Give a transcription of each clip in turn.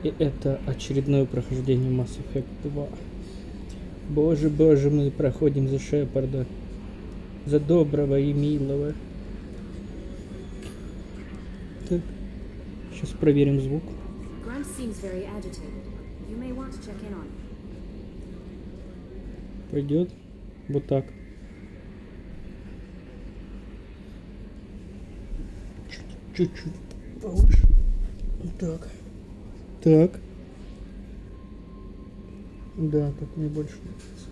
И это очередное прохождение Mass Effect 2. Боже, мы проходим за Шепарда. За доброго и милого. Так, сейчас проверим звук. Пойдет? Вот так. Чуть-чуть повыше. Так. Так. Да, так мне больше нравится.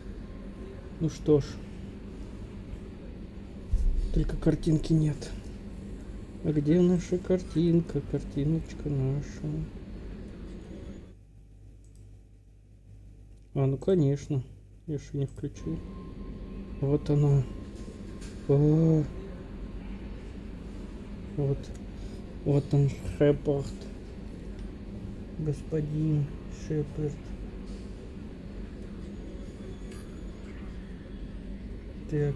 Ну что ж. Только картинки нет. А где наша картинка? Картиночка наша. А, ну конечно. Я же не включил. Вот она. О, вот. Вот он, Шепард. Господин Шепард. Так.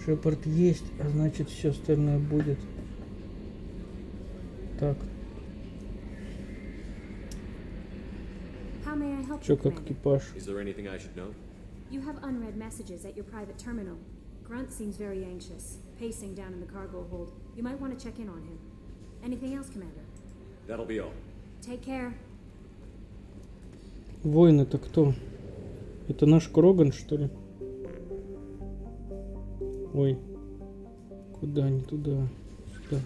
Шепард есть, а значит все остальное будет. Так. Чё, как экипаж? You have unread messages at your private terminal. Grunt seems very anxious, pacing down in the cargo hold. You might want to check in on him. Anything else, Commander? That'll be all. Take care. Воин это кто? Это наш Кроган, что ли? Ой. Куда, не туда. Сюда.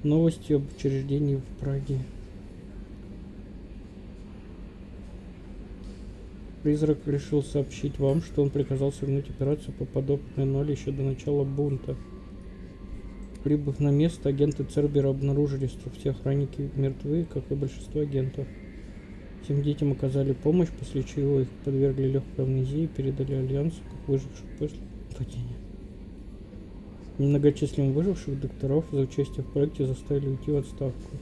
Новости об учреждении в Праге. Призрак решил сообщить вам, что он приказал свернуть операцию по подобной ноль еще до начала бунта. Прибыв на место, агенты Цербера обнаружили, что все охранники мертвы, как и большинство агентов. Всем детям оказали помощь, после чего их подвергли легкой амнезии и передали Альянсу, как выживших после падения. Немногочисленных выживших докторов за участие в проекте заставили уйти в отставку.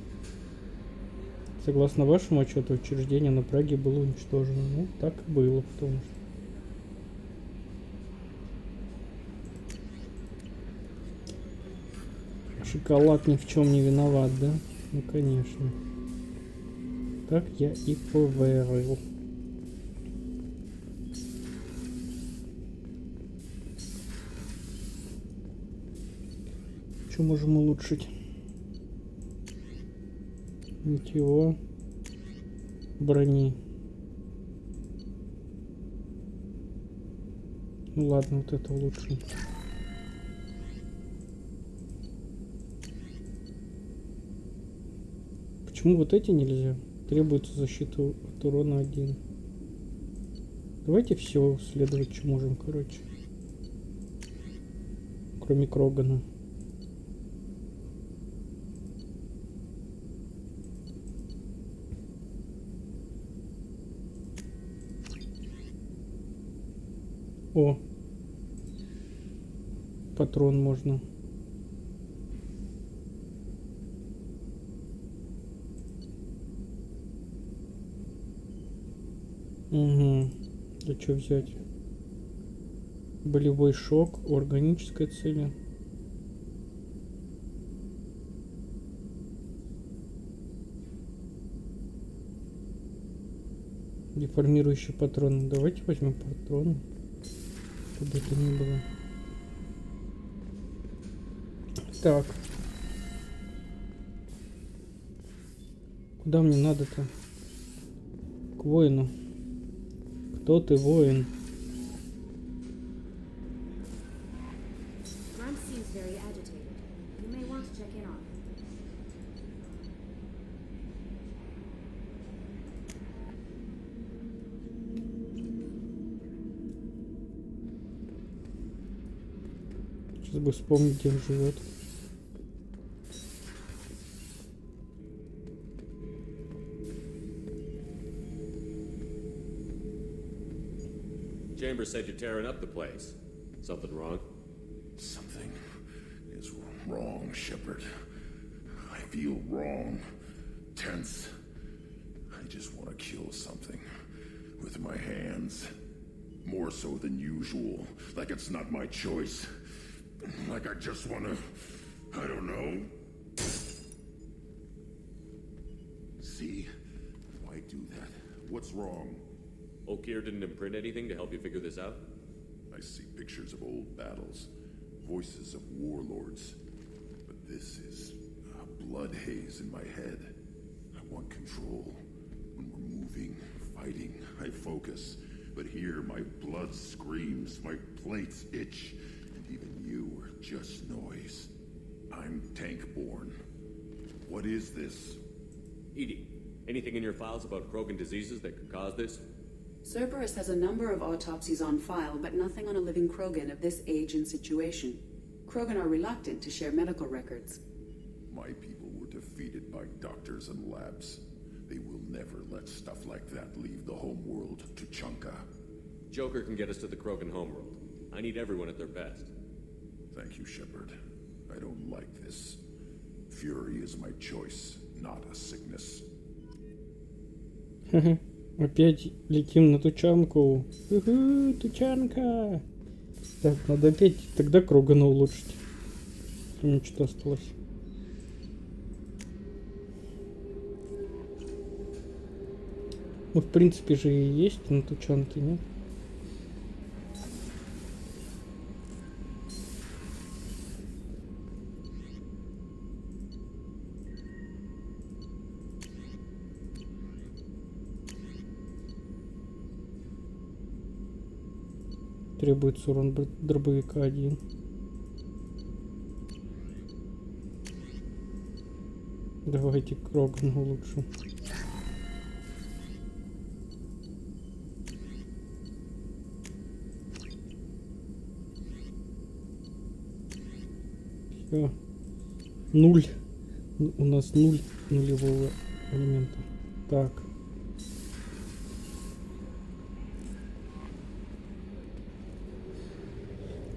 Согласно вашему отчету, учреждение на Праге было уничтожено. Ну, так и было, потому что... Шоколад ни в чем не виноват, да? Ну, конечно. Так я и поверил. Что можем улучшить? Ничего. Брони. Ну ладно, вот это улучшим. Почему вот эти нельзя? Требуется защита от урона 1. Давайте все исследовать, что можем, короче. Кроме Крогана. О! Патрон можно. Угу. Да что взять? Болевой шок у органической цели. Деформирующий патрон. Давайте возьмем патрон. Чтобы это ни было. Так. Куда мне надо-то? К воину. Кто ты, воин? Сейчас бы вспомнить, где он живет. Chambers said you're tearing up the place. Something wrong? Something is wrong, Shepard. I feel wrong. Tense. I just want to kill something. With my hands. More so than usual. Like it's not my choice. Like I just want to I don't know. See? Why do that? What's wrong? Okier didn't imprint anything to help you figure this out? I see pictures of old battles, voices of warlords. But this is a blood haze in my head. I want control. When we're moving, fighting, I focus. But here, my blood screams, my plates itch, and even you are just noise. I'm tank-born. What is this? Edie, anything in your files about Krogan diseases that could cause this? Cerberus has a number of autopsies on file, but nothing on a living Krogan of this age and situation. Krogan are reluctant to share medical records. My people were defeated by doctors and labs. They will never let stuff like that leave the homeworld to Chunka. Joker can get us to the Krogan homeworld. I need everyone at their best. Thank you, Shepard. I don't like this. Fury is my choice, not a sickness. Опять летим на тучанку. Тучанка. Так, надо опять тогда Крогана улучшить. Мне что-то осталось. Ну, в принципе же и есть на тучанке, нет? Требуется урон дробовика 1. Давайте Крогана улучшим. Все. 0. У нас 0 нулевого элемента. Так.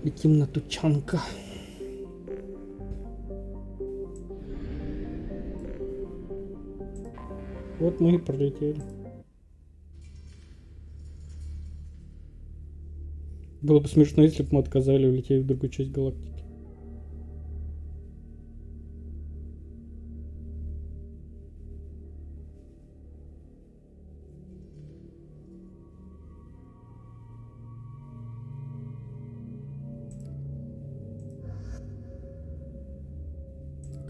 Летим на тучанка. Вот мы и пролетели. Было бы смешно, если бы мы отказали улететь в другую часть галактики.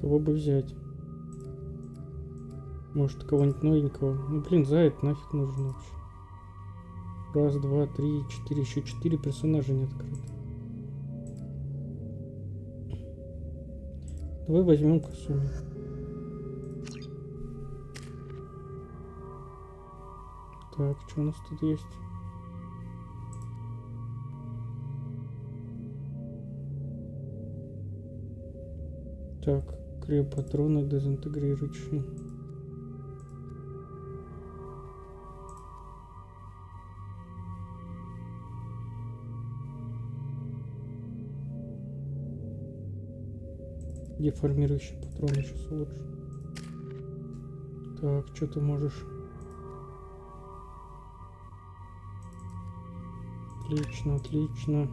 Кого бы взять? Может, кого-нибудь новенького? Ну, блин, за это нафиг нужен вообще. Раз, два, три, четыре. Еще 4 персонажа не открыты. Давай возьмем Касуми. Так, что у нас тут есть? Так, криопатроны дезинтегрирующие. Деформирующий патрон сейчас лучше. Так, что ты можешь? Отлично, отлично.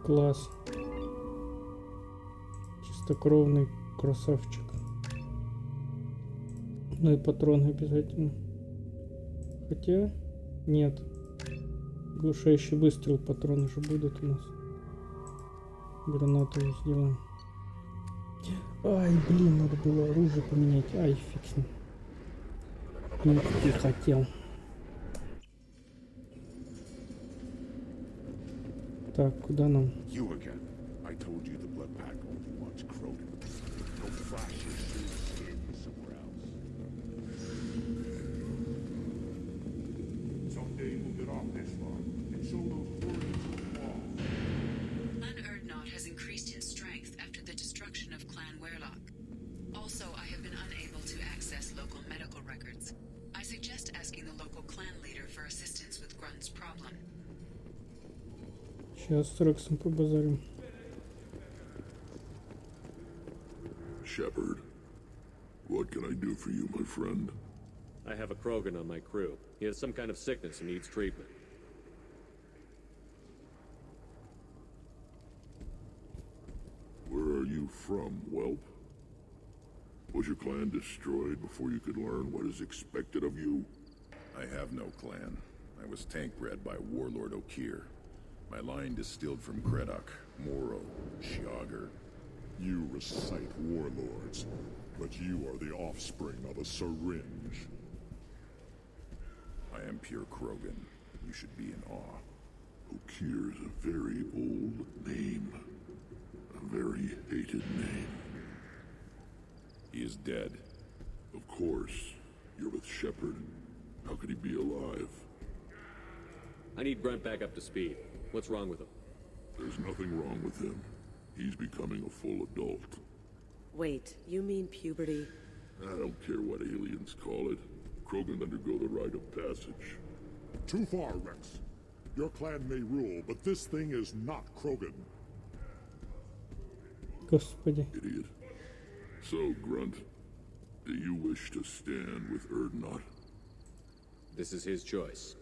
Класс. Чистокровный красавчик. Ну и патроны обязательно. Хотя нет. Глушающий выстрел, патроны же будут у нас. Гранату сделаем. Ай, блин, надо было оружие поменять. Ай, фиг с ним. Не хотел. Так, куда нам? You again. I told you the blood pack only wants Krogan. No flashes somewhere else. Someday we'll get off this one and show those warriors the wall. Unearned Knot has increased in strength after the destruction of Clan Werlock. Also, I have been unable to access local medical records. I suggest asking the local clan leader for assistance with Grunt's problem. Сейчас с Рексом побазарим. Shepard, what can I do for you, my friend? I have a Krogan on my crew. He has some kind of sickness and needs treatment. Where are you from, whelp? Was your clan destroyed before you could learn what is expected of you? I have no clan. I was tank bred by Warlord Okir. My line distilled from Kredok, Moro, Shiagar. You recite warlords, but you are the offspring of a syringe. I am pure Krogan. You should be in awe. Okir is a very old name. A very hated name. He is dead. Of course. You're with Shepard. How could he be alive? I need Grunt back up to speed. What's wrong with him? There's nothing wrong with him. He's becoming a full adult. Wait, you mean puberty? I don't care what aliens call it. Krogan undergo the rite of passage. Too far, Rex. Your clan may rule, but this thing is not Krogan. Господи. Idiot. So, Grunt, do you wish to stand with Erdnot? This is his choice.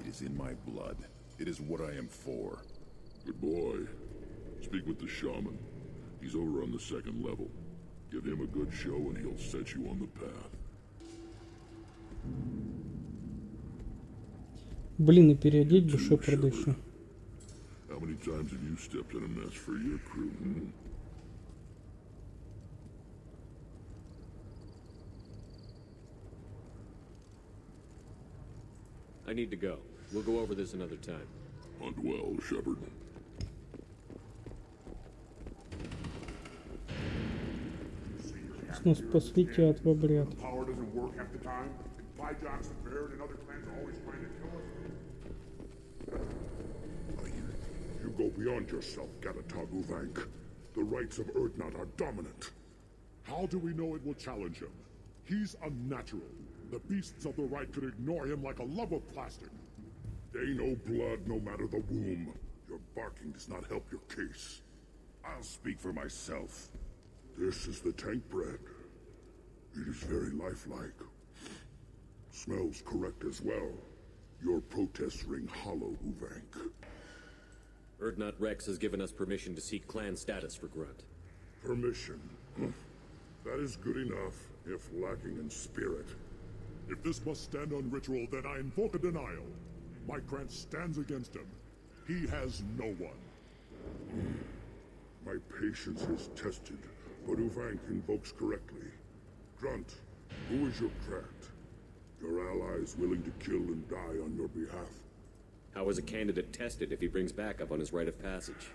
It is in my blood. It is what I am for. Good boy. Speak with the shaman. He's over on the second level. Give him a good show and he'll set you on the path. Блин, и переодеть бы Шепарда еще. How many times have you stepped in a mess for your crew? I need to go. We'll go over this another time. Hunt well, Shepard. Снос спасите от обряд. Power doesn't work half the time. Byjocks and Baird and other clans are always trying to kill us. You go beyond yourself, Gatatog Uvank. The rights of Erdnot are dominant. How do we know it will challenge him? He's unnatural. The beasts of the right could ignore him like a lump of plastic. They know blood no matter the womb. Your barking does not help your case. I'll speak for myself. This is the tank bread. It is very lifelike. Smells correct as well. Your protests ring hollow, Uvank. Erdnot Rex has given us permission to seek clan status for Grunt. Permission. That is good enough, if lacking in spirit. If this must stand on ritual, then I invoke a denial. My Grant stands against him. He has no one. My patience is tested, but Uvank invokes correctly. Grunt, who is your Grant? Your allies willing to kill and die on your behalf? How is a candidate tested if he brings backup on his rite of passage?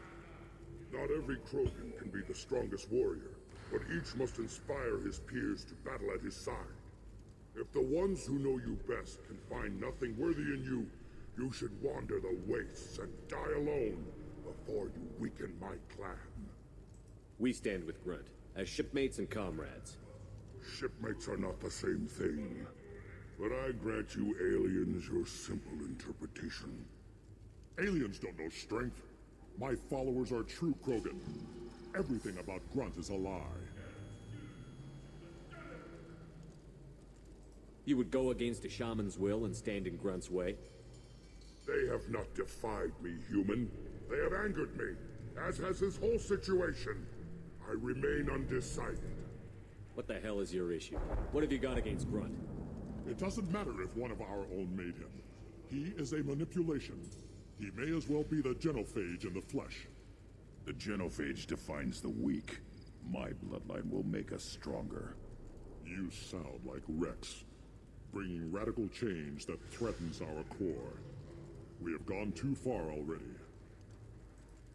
Not every Krogan can be the strongest warrior, but each must inspire his peers to battle at his side. If the ones who know you best can find nothing worthy in you, you should wander the wastes and die alone before you weaken my clan. We stand with Grunt, as shipmates and comrades. Shipmates are not the same thing. But I grant you aliens your simple interpretation. Aliens don't know strength. My followers are true Krogan. Everything about Grunt is a lie. You would go against a shaman's will and stand in Grunt's way? They have not defied me, human. They have angered me, as has this whole situation. I remain undecided. What the hell is your issue? What have you got against Grunt? It doesn't matter if one of our own made him. He is a manipulation. He may as well be the genophage in the flesh. The genophage defines the weak. My bloodline will make us stronger. You sound like Rex, bringing radical change that threatens our core. We have gone too far already.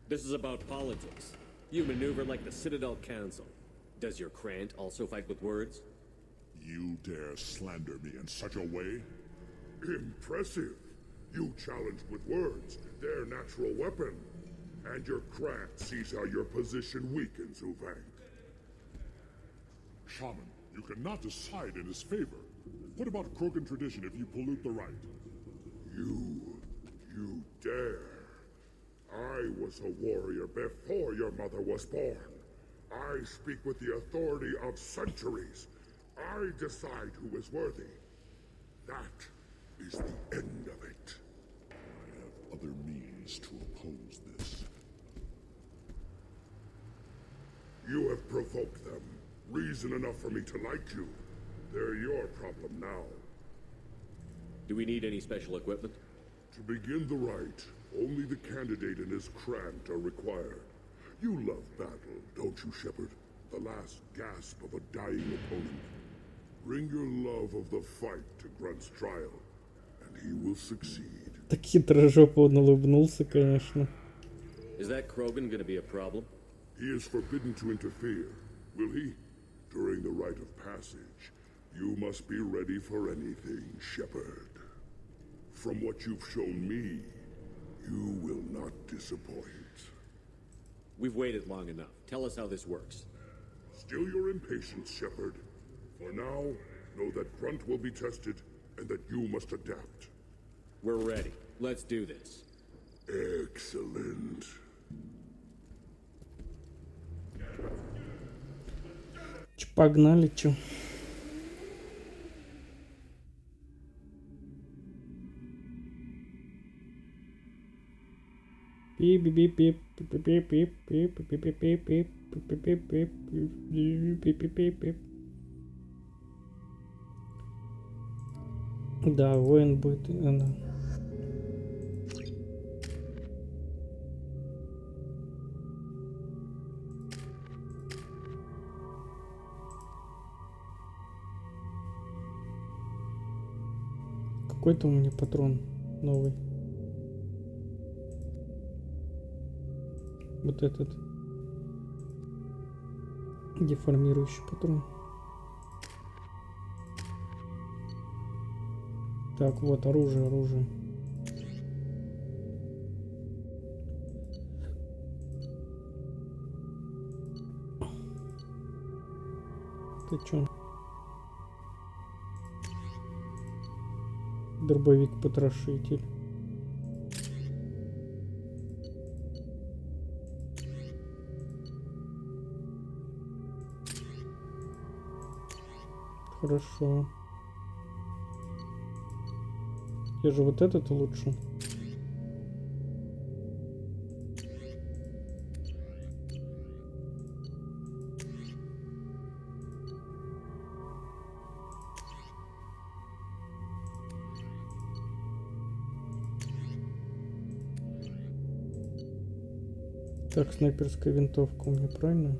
This is about politics. You maneuver like the Citadel Council. Does your Krant also fight with words? You dare slander me in such a way? Impressive. You challenged with words, their natural weapon. And your Krant sees how your position weakens, Uvank. Shaman, you cannot decide in his favor. What about Krogan tradition if you pollute the rite? You dare. I was a warrior before your mother was born. I speak with the authority of centuries. I decide who is worthy. That is the end of it. I have other means to oppose this. You have provoked them. Reason enough for me to like you. They're your problem now. Do we need any special equipment? To begin the rite, only the candidate and his Krant are required. You love battle, don't you, Shepard? The last gasp of a dying opponent. Bring your love of the fight to Grunt's trial, and he will succeed. Так хитрожопо он улыбнулся, конечно. Is that Krogan gonna be a problem? He is forbidden to interfere, will he? During the rite of passage, you must be ready for anything, Shepard. From what you've shown me, you will not disappoint. We've waited long enough. Tell us how this works. Still your impatience, Shepard. For now, know that Grunt will be tested, and that you must adapt. We're ready. Let's do this. Excellent. Погнали, чё. Да, воин будет. Какой-то у меня патрон новый. Вот этот. Деформирующий патрон. Так, вот оружие, оружие. Ты чё? Дробовик-потрошитель. Хорошо. Я же вот этот улучшу. Так, снайперская винтовка у меня, правильно?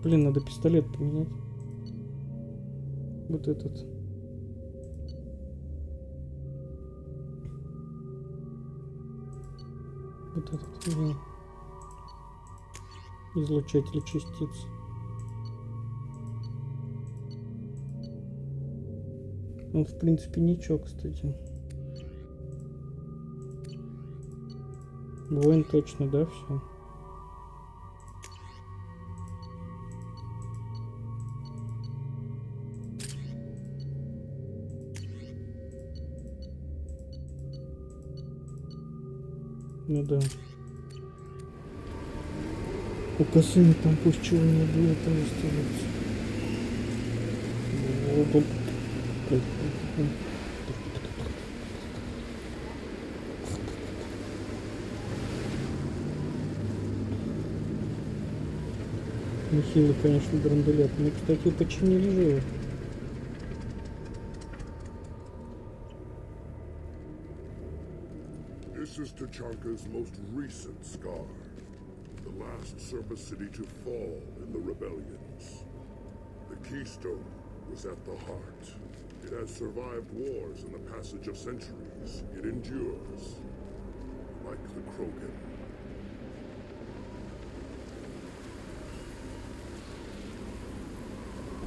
Блин, надо пистолет поменять. Вот этот. Вот этот. Угу. Излучатель частиц. Он, в принципе, ничего, кстати. Воин точно, да, все. Ну да. У косыни там пусть чего не будет, а остается. Нехилый, конечно, драндулет. Мы, кстати, починили же его. This is Tachanka's most recent scar. The last surface city to fall in the rebellions. The keystone was at the heart. It has survived wars and the passage of centuries. It endures. Like the Krogan.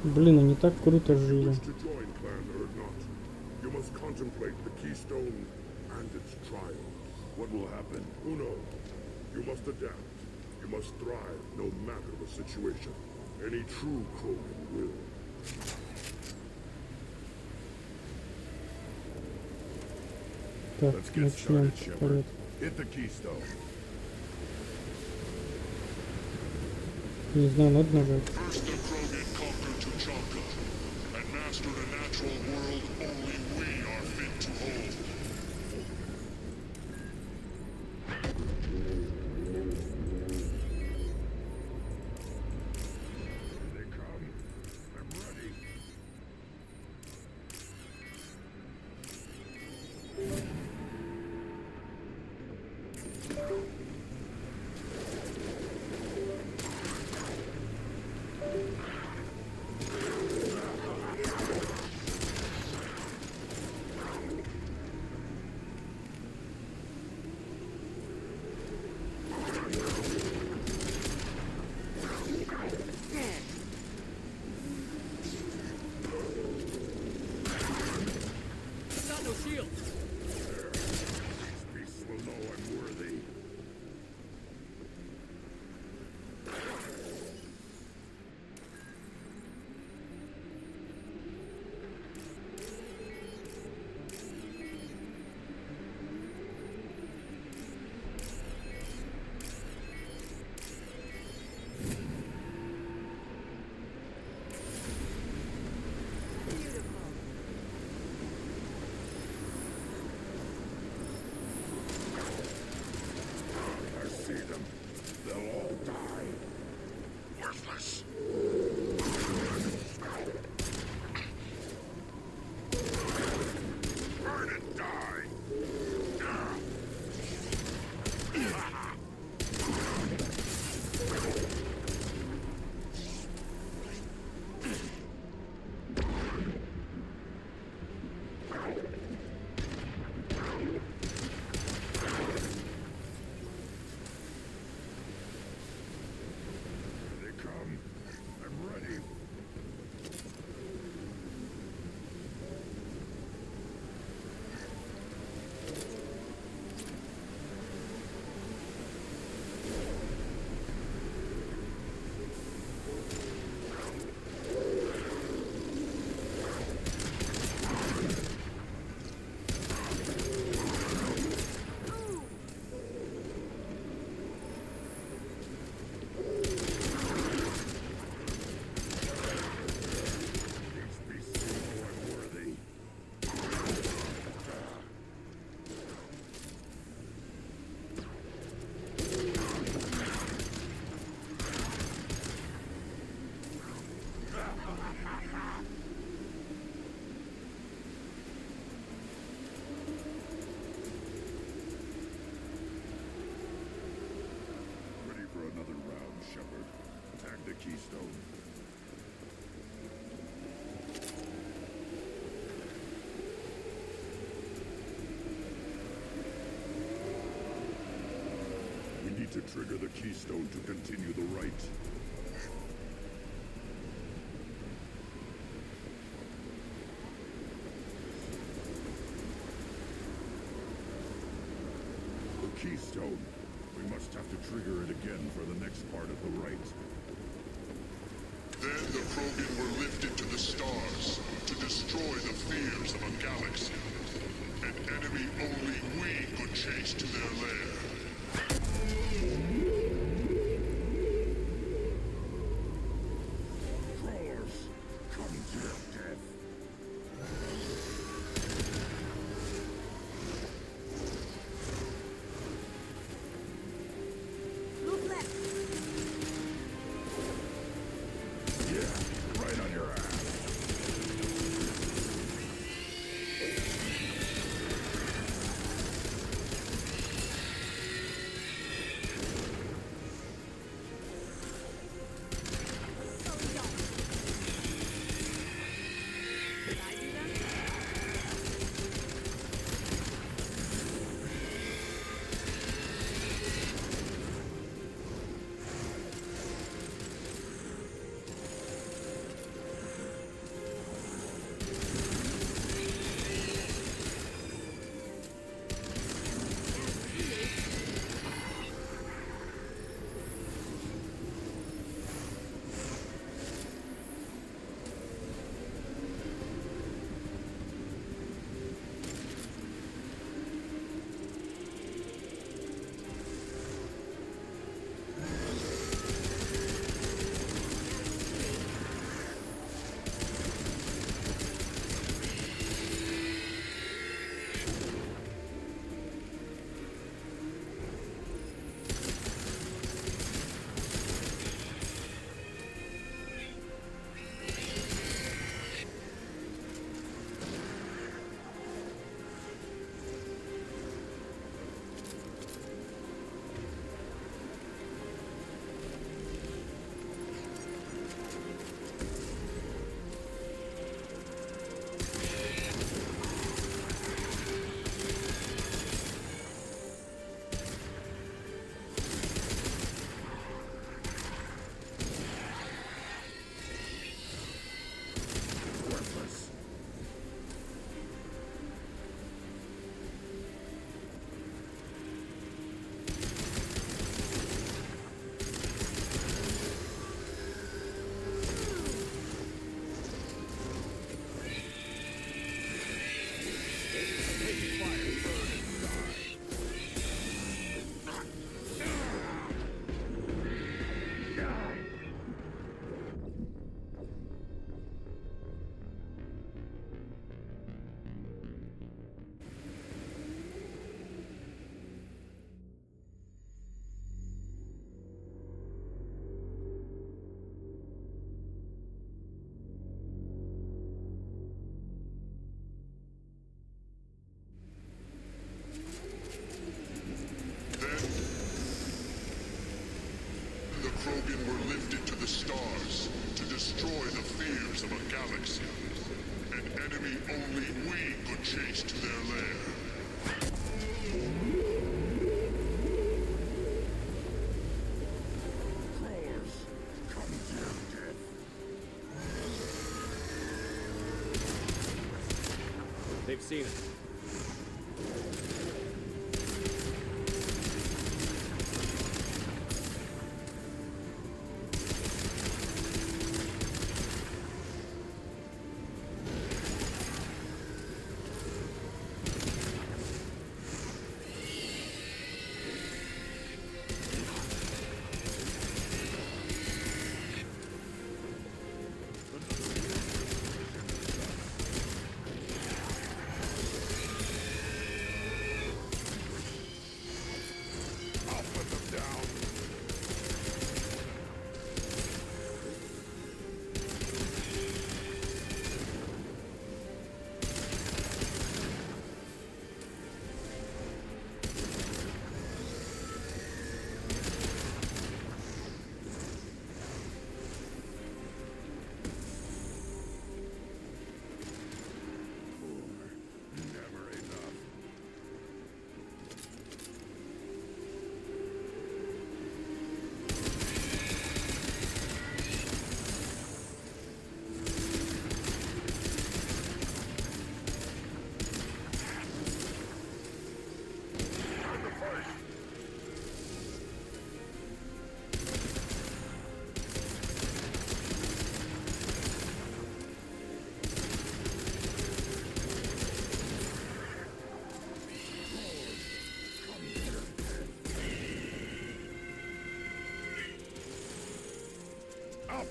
Блин, они так круто жили. To join Clan Urdnot, you must contemplate the keystone and its trial. What will happen? Who knows? You must adapt. You must thrive no matter the situation. Any true Krogan will. Так, Let's get начнем started, Shepard. порядок. Hit the keystone. Не знаю, надо нажать. First the Krogan conquered Tuchanka and mastered a natural world only we are fit to hold. They come. I'm ready. Got no shield. These beasts will know I'm worthy. I see them. They'll all die. Worthless. Burn and die. They come. I'm ready. These beasts will know I'm worthy. Ready for another round, Shepard. Attack the keystone. We need to trigger the keystone to continue the rite. The keystone. We must have to trigger it again for the next part of the rite. Then the Krogan were lifted to the stars to destroy the fears of a galaxy. An enemy only we could chase to their lair. Crawlers, come to your death. Move left. Yeah, right on your ass. They've seen it.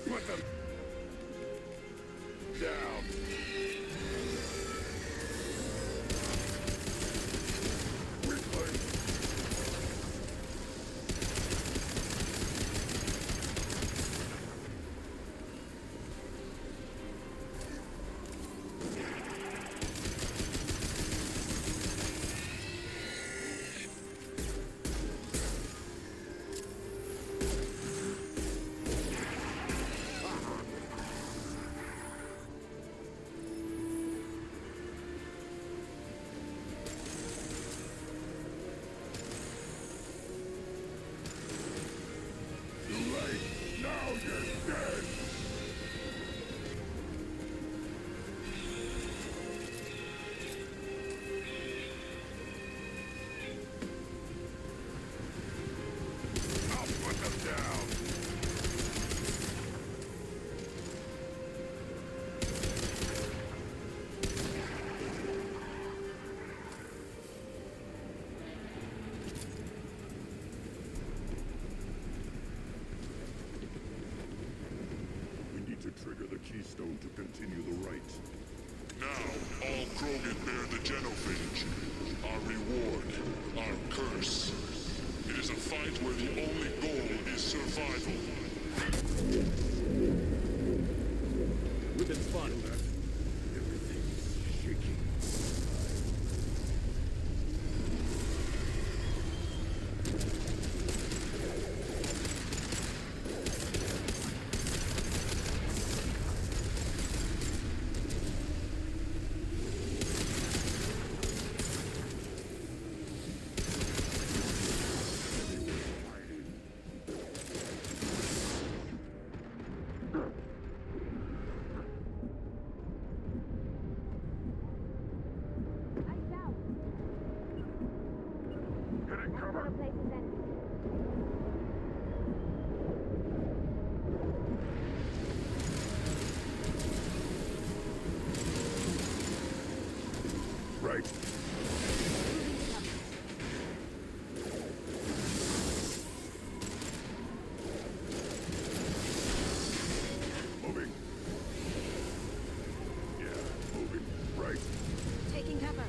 Put them down. Quickly. Trigger the keystone to continue the rite. Now, all Krogan bear the genophage. Our reward, our curse. It is a fight where the only goal is survival. We've been spotted. Everything's shaking. Right. Moving. Yeah, moving. Right. Taking cover.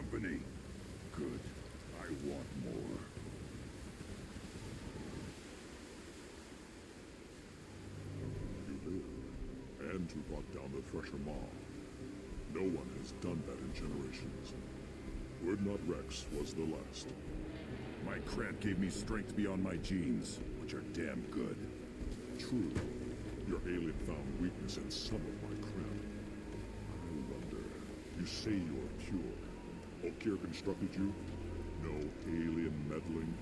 company. Good. I want more. You live, and you brought down the Thresher Maw. No one has done that in generations. Word Not Rex was the last. My Krant gave me strength beyond my genes, which are damn good. True, your alien found weakness in some of my Krant. I wonder, you say you're pure. Okier constructed you? No alien meddling?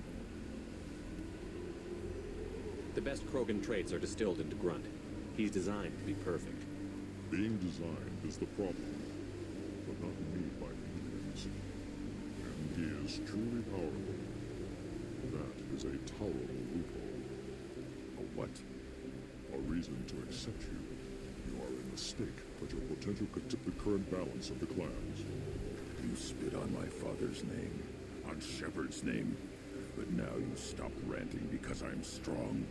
The best Krogan traits are distilled into Grunt. He's designed to be perfect. Being designed is the problem, but not made by aliens. And he is truly powerful. That is a tolerable loophole. A what? A reason to accept you. You are a mistake, but your potential could tip the current balance of the clans. You spit on my father's name, on Shepard's name, but now you stop ranting because I'm strong.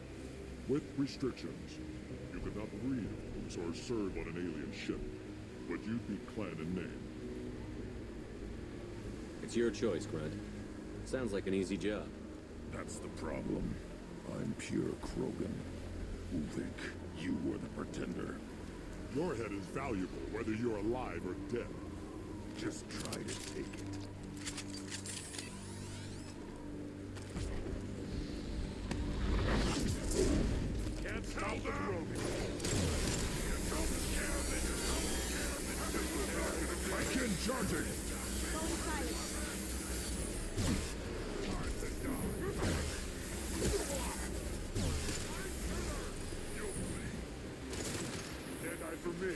With restrictions, you could not breed, of course, or serve on an alien ship, but you'd be clan in name. It's your choice, Grunt. Sounds like an easy job. That's the problem. I'm pure Krogan. Ulvik, you were the pretender. Your head is valuable, whether you're alive or dead. Just try to take it. Can't stop the Krogan! Viking charging! Dead-eye for me!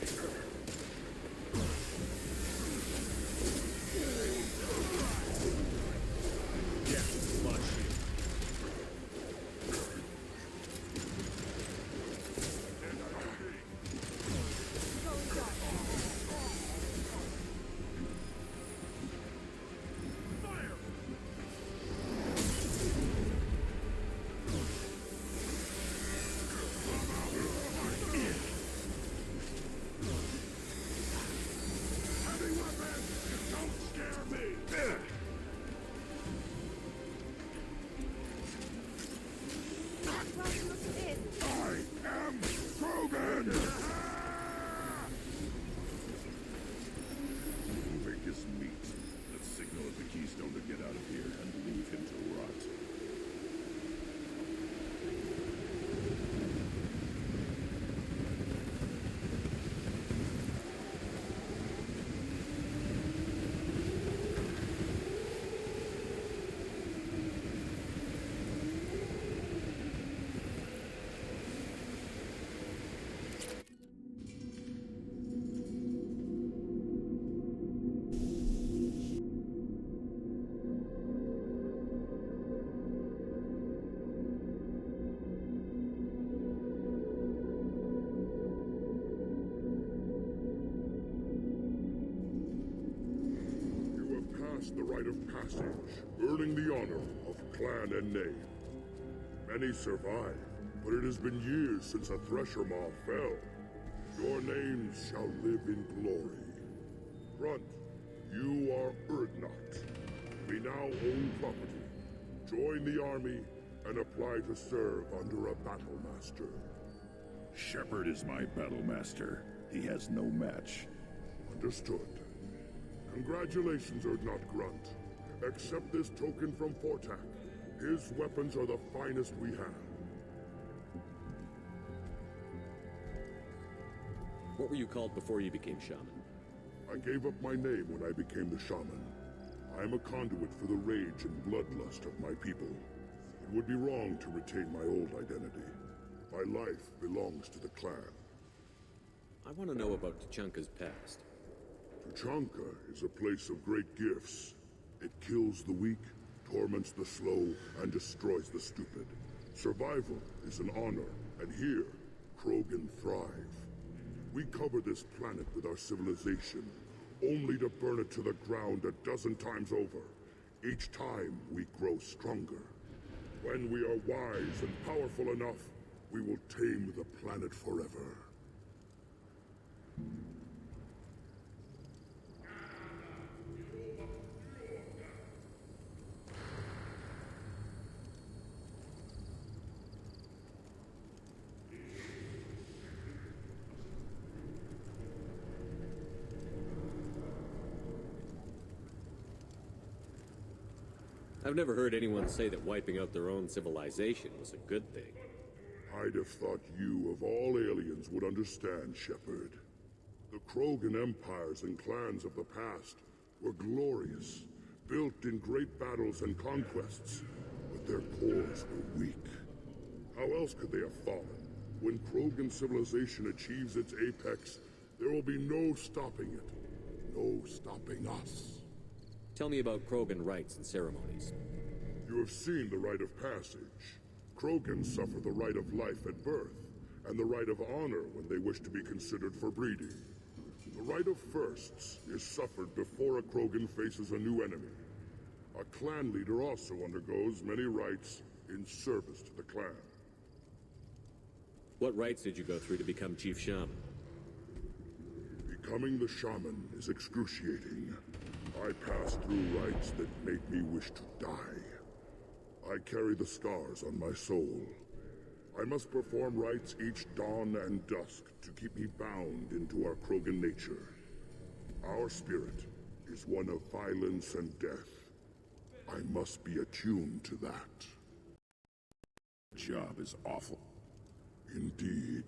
The rite of passage, earning the honor of clan and name. Many survive, but it has been years since a Thresher Maw fell. Your names shall live in glory. Grunt, you are Urdnot. We now own property. Join the army and apply to serve under a battle master. Shepard is my battle master. He has no match. Understood. Congratulations, Urdnot Grunt. Accept this token from Fortak. His weapons are the finest we have. What were you called before you became shaman? I gave up my name when I became the shaman. I am a conduit for the rage and bloodlust of my people. It would be wrong to retain my old identity. My life belongs to the clan. I want to know about Tuchanka's past. Tuchanka is a place of great gifts. It kills the weak, torments the slow, and destroys the stupid. Survival is an honor, and here, Krogan thrive. We cover this planet with our civilization, only to burn it to the ground 12 times over. Each time, we grow stronger. When we are wise and powerful enough, we will tame the planet forever. I've never heard anyone say that wiping out their own civilization was a good thing. I'd have thought you, of all aliens, would understand, Shepard. The Krogan empires and clans of the past were glorious, built in great battles and conquests, but their cores were weak. How else could they have fallen? When Krogan civilization achieves its apex, there will be no stopping it. No stopping us. Tell me about Krogan rites and ceremonies. You have seen the rite of passage. Krogans suffer the rite of life at birth, and the rite of honor when they wish to be considered for breeding. The rite of firsts is suffered before a Krogan faces a new enemy. A clan leader also undergoes many rites in service to the clan. What rites did you go through to become Chief Shaman? Becoming the shaman is excruciating. I passed through rites that make me wish to die. I carry the scars on my soul. I must perform rites each dawn and dusk to keep me bound into our Krogan nature. Our spirit is one of violence and death. I must be attuned to that. The job is awful. Indeed.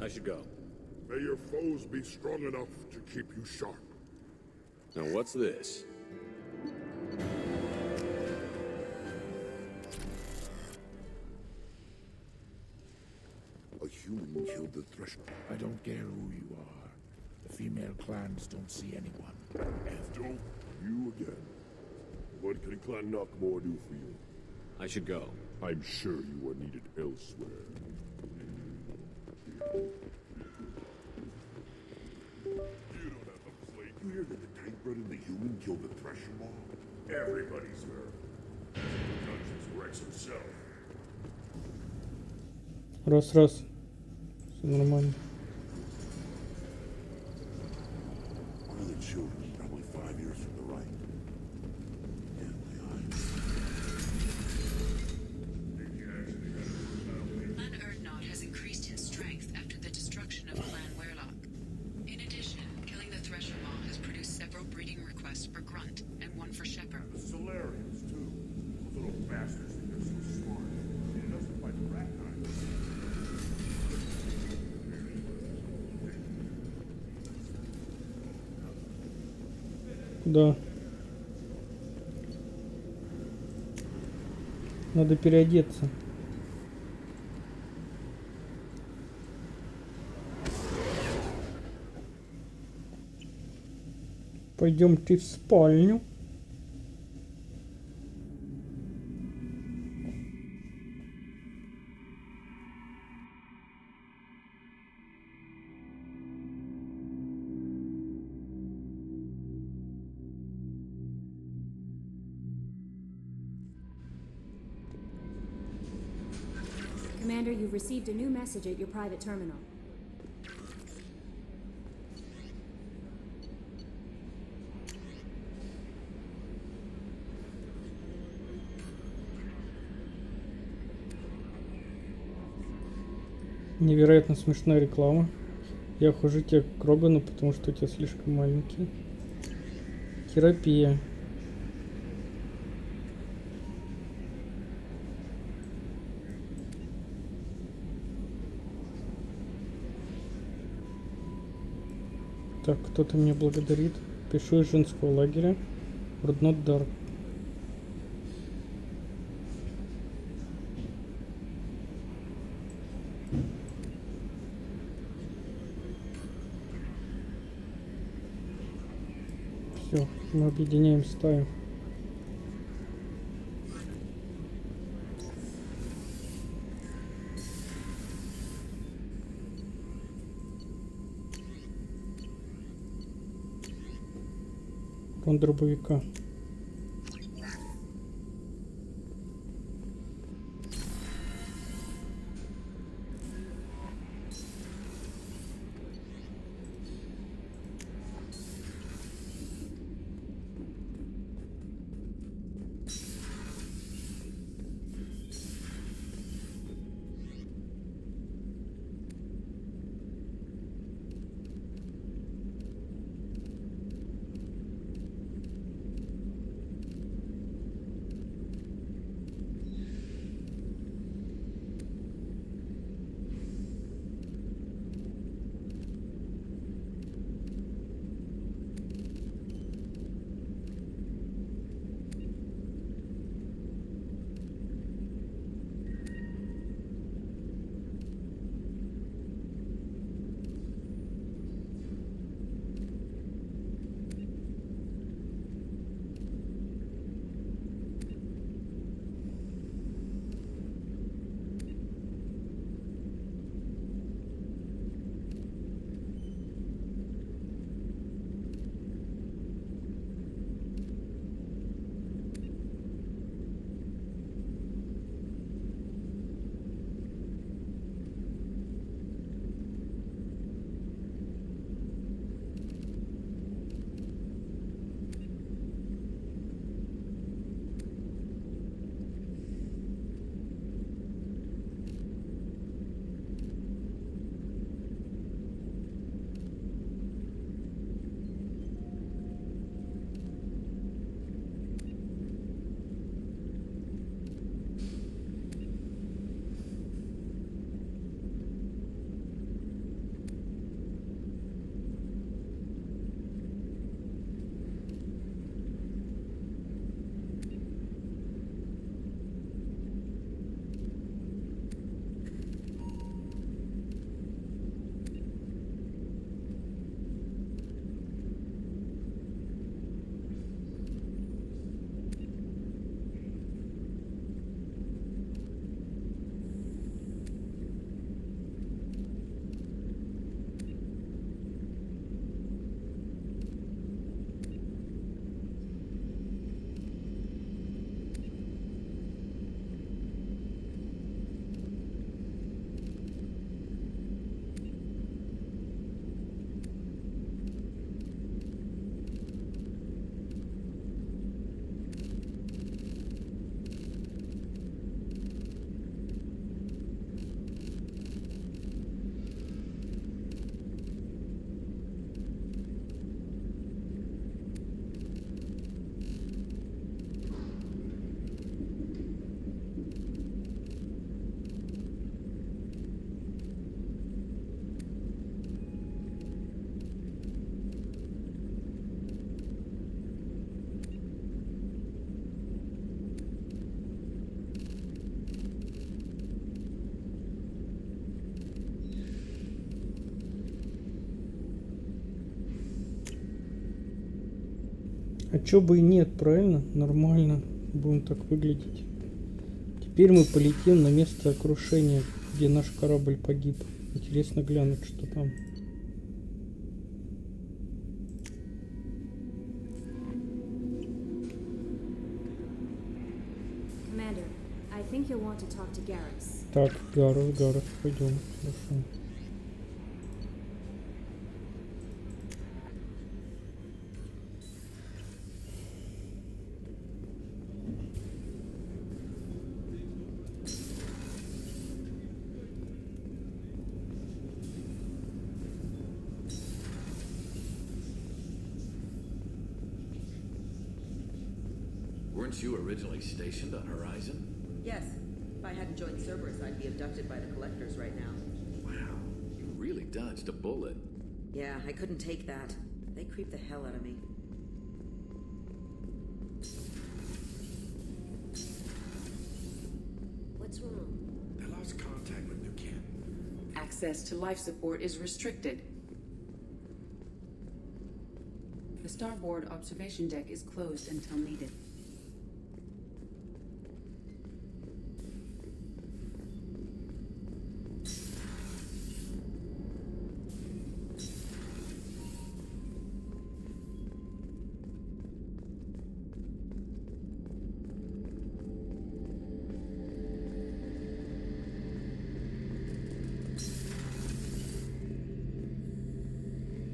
I should go. May your foes be strong enough to keep you sharp. Now what's this? A human killed the threshold. I don't care who you are. The female clans don't see anyone. Don't you again. What can Clan Knockmore do for you? I should go. I'm sure you are needed elsewhere. You don't have the plate. You hear that the Tankrud and the human killed the Thresher Maw? Everybody's heard. Dungeons Rex himself. Раз. Все нормально. One of the children, probably 5 years from the right. And my eyes. Clan Erdnot has increased in strength after the destruction of Clan Werlock. In addition, killing the Thresher Maw has produced several breeding requests for Grunt and one for Shepard. The Solarians, too. Those little bastards think they're so smart. It doesn't fight the rat kind. Да. Надо переодеться. Пойдемте в спальню. Commander, you've received a new message at your private terminal. Невероятно смешная реклама. Я хуже тебя к Рогану, потому что у тебя слишком маленький. Терапия. Так, кто-то меня благодарит. Пишу из женского лагеря. Роднот Дарк. Все, мы объединяем стаю. Вон дробовика. А чё бы и нет, правильно? Нормально. Будем так выглядеть. Теперь мы полетим на место крушения, где наш корабль погиб. Интересно глянуть, что там. Commander, I think you'll want to talk to Garrus. Так, Гарус, пойдем. Хорошо. Weren't you originally stationed on Horizon? Yes. If I hadn't joined Cerberus, I'd be abducted by the Collectors right now. Wow, you really dodged a bullet. Yeah, I couldn't take that. They creep the hell out of me. What's wrong? I lost contact with new kin. Access to life support is restricted. The starboard observation deck is closed until needed.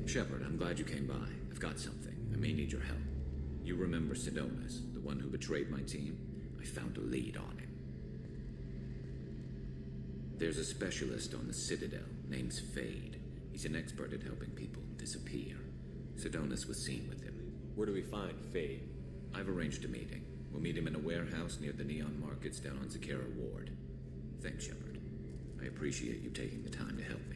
Shepard, I'm glad you came by. I've got something. I may need your help. You remember Sidonis, the one who betrayed my team? I found a lead on him. There's a specialist on the Citadel, name's Fade. He's an expert at helping people disappear. Sidonis was seen with him. Where do we find Fade? I've arranged a meeting. We'll meet him in a warehouse near the Neon Markets down on Zakera Ward. Thanks, Shepard. I appreciate you taking the time to help me.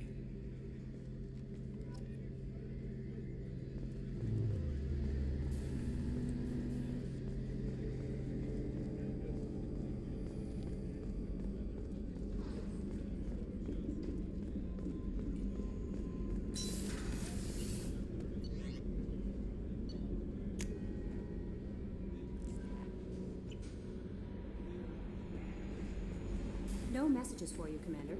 No messages for you, Commander.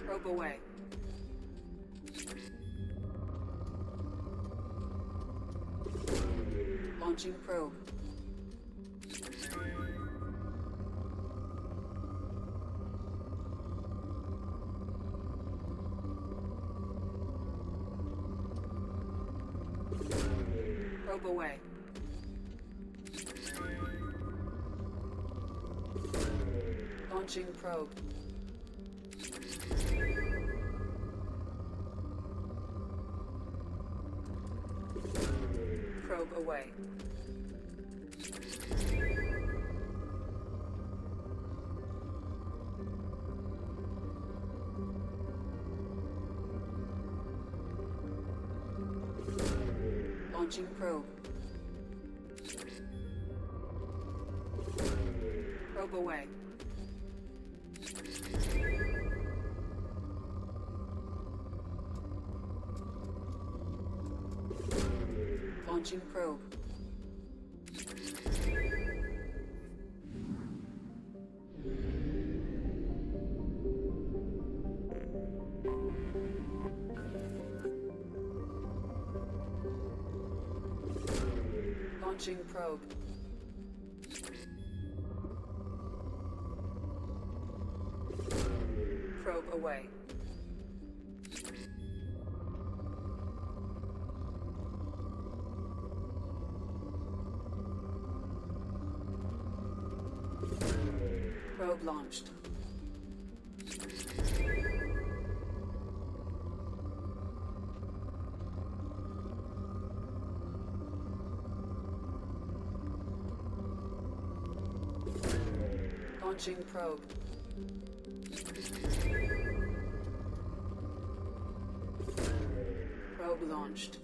Probe away. Launching probe. Probe away. Launching probe. Probe away. Launching probe. Probe away. Launching probe. Launching probe. Probe away. Probe launched. Launching probe. Probe launched.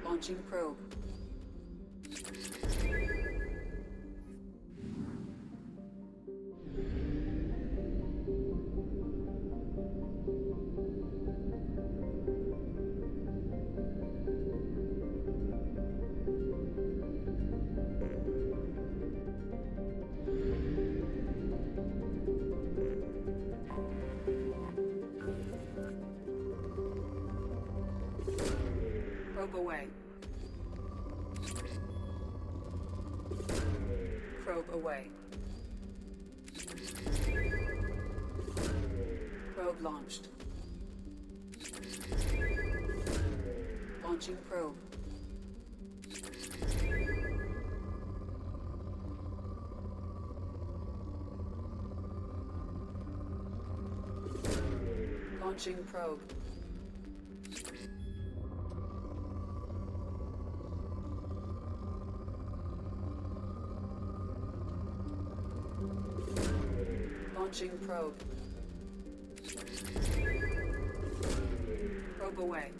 Launching probe. Probe away. Probe away. Probe launched. Launching probe. Launching probe. Launching probe. Probe away.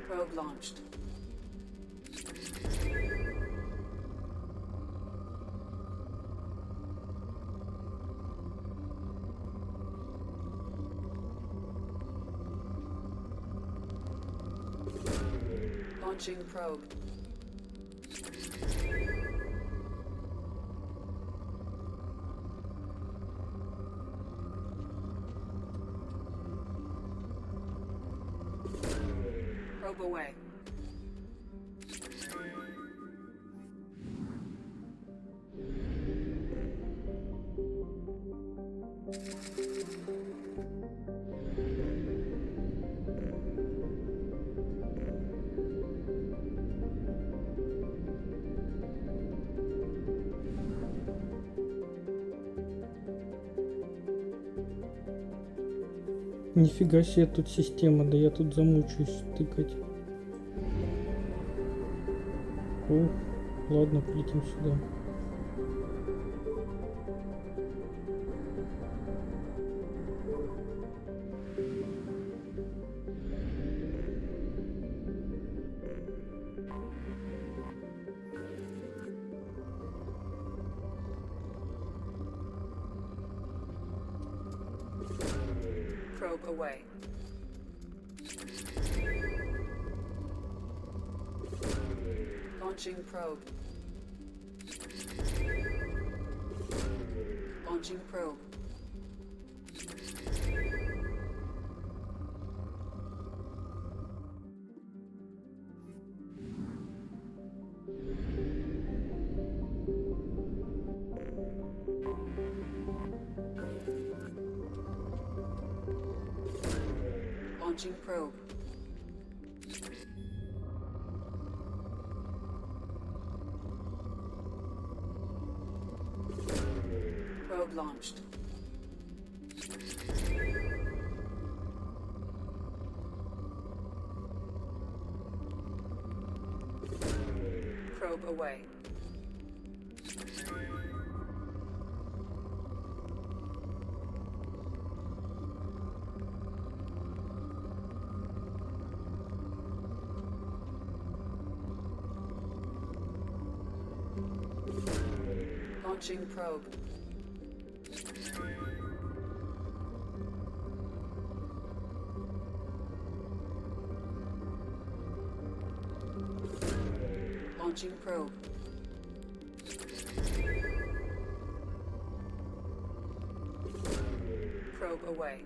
Probe launched. Launching probe. Probe away. Нифига себе тут система, да я тут замучаюсь тыкать. О, ладно, полетим сюда. Probe away. Launching probe. Launching probe. Launching probe. Probe launched. Probe away. Launching probe. Launching probe. Probe away.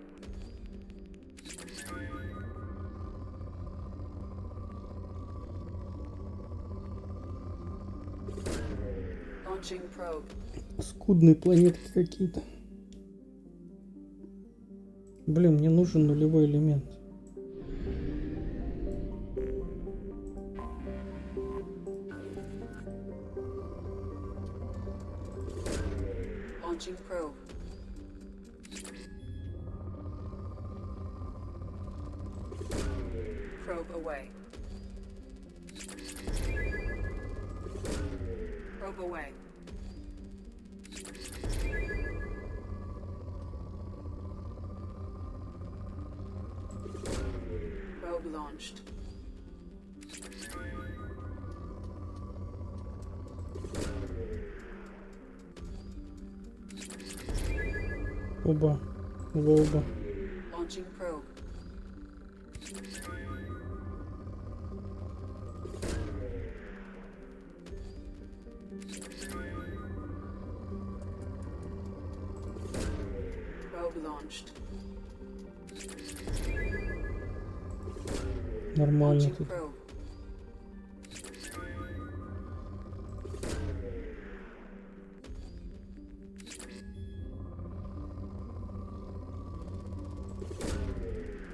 Launching probe. Скудные планетки какие-то. Блин, мне нужен нулевой элемент. Launching probe. Probe away. Probe away. Probe launched. Оба. Оба. Launching probe. Probe launched. Нормально Launching тут. probe.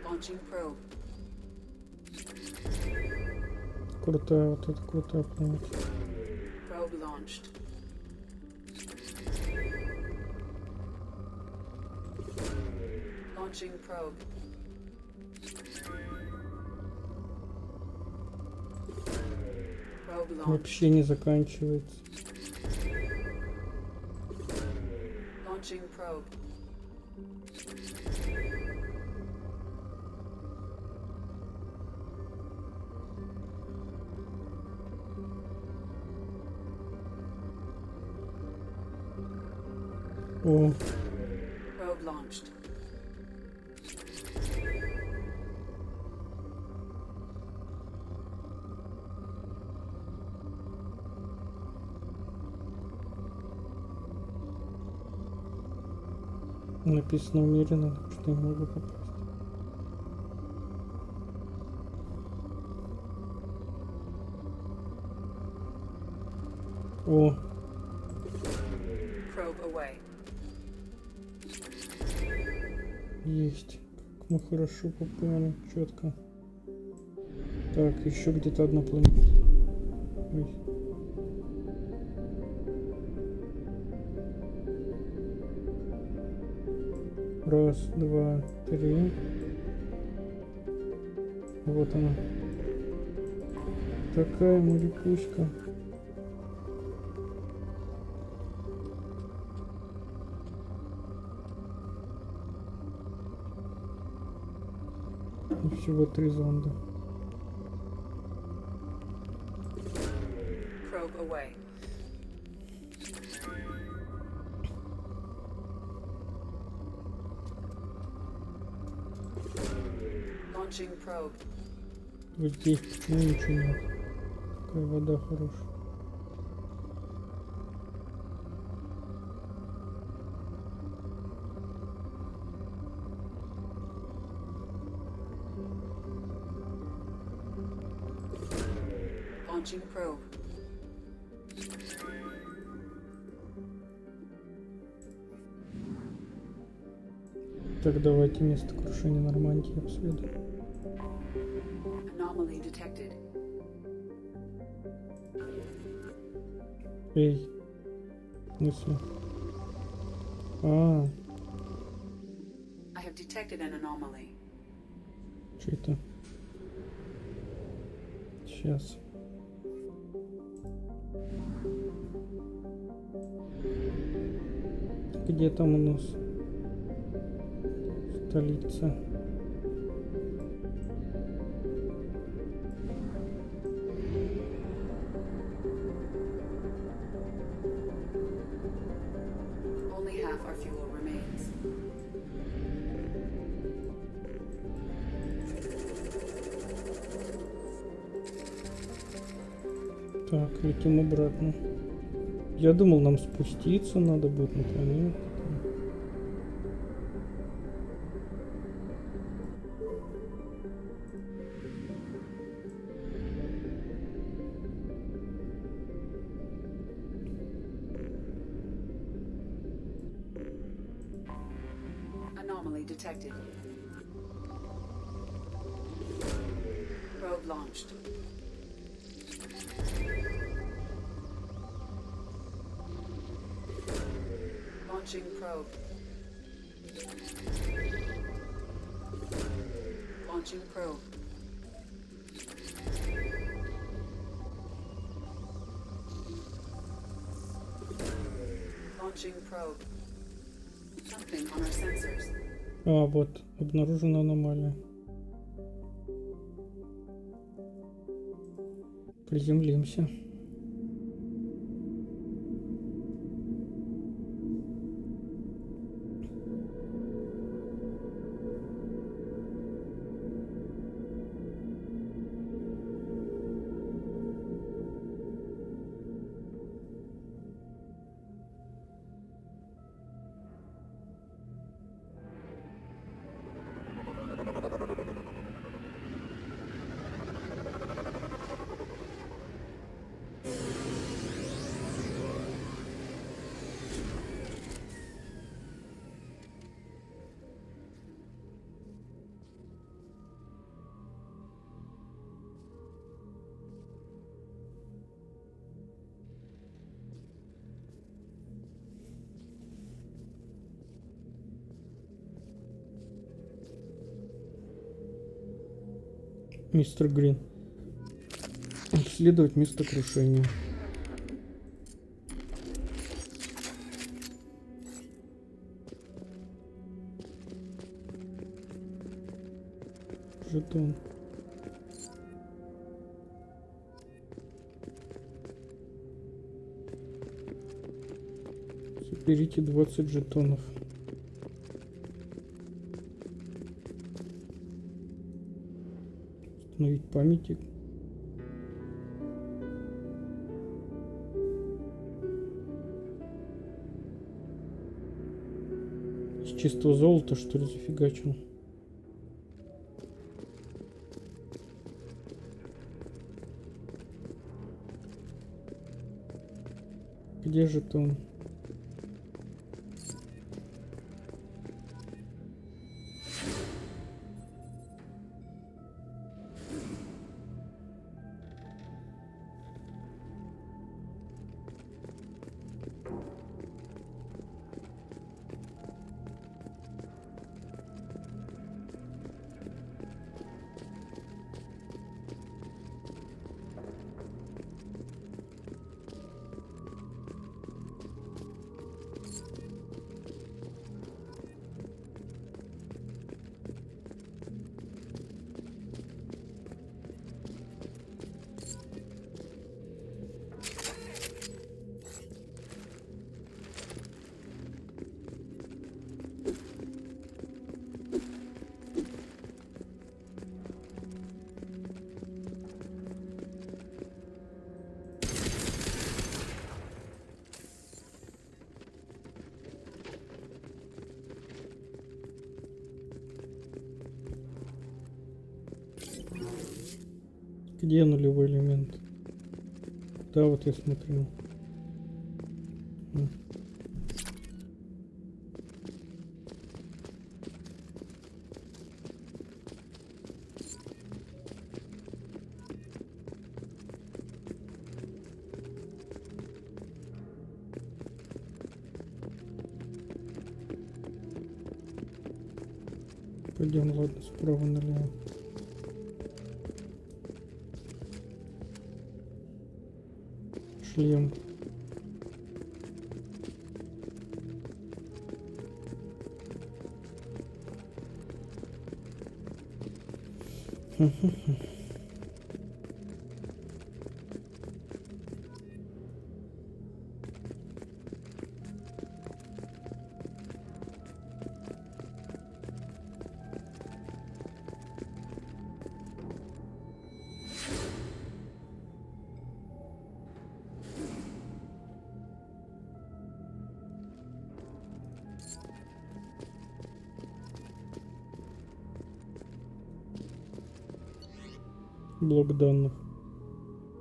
Launching probe. Крутая, вот это крутая планета. Probe launched. Launching probe. Probe launched. Вообще не заканчивается. Launching probe. О, Probe launched. написано умеренно, так что я могу попасть. О, Probe away. есть. Как мы хорошо попали, четко. Так, еще где-то одна планета. Ой. Раз, два, три. Вот она. Такая морякуська. И всего 3 зонда. Probe away. Launching probe. Вот здесь почему ничего нет? Какая вода хорошая. Launching probe. Так, давайте место крушения Нормандии обследуем. Anomaly detected. Эй, в смысле? А, I have detected an anomaly. что это? Сейчас. Где там у нас столица? Only half our fuel remains. Так, летим обратно. Я думал, нам спуститься надо будет на планету. Anomaly detected. Probe launched. Launching probe. Launching probe. Launching probe. Something on our sensors. А, вот, обнаружена аномалия. Приземлимся. Мистер Грин. Обследовать место крушения. Жетон. Соберите 20 жетонов. Установить памятник. С чистого золота, что ли, зафигачил? Где жетон? Где нулевой элемент? Да, вот я смотрю. Пойдем, ладно, справа налево. Шлем. Блок данных.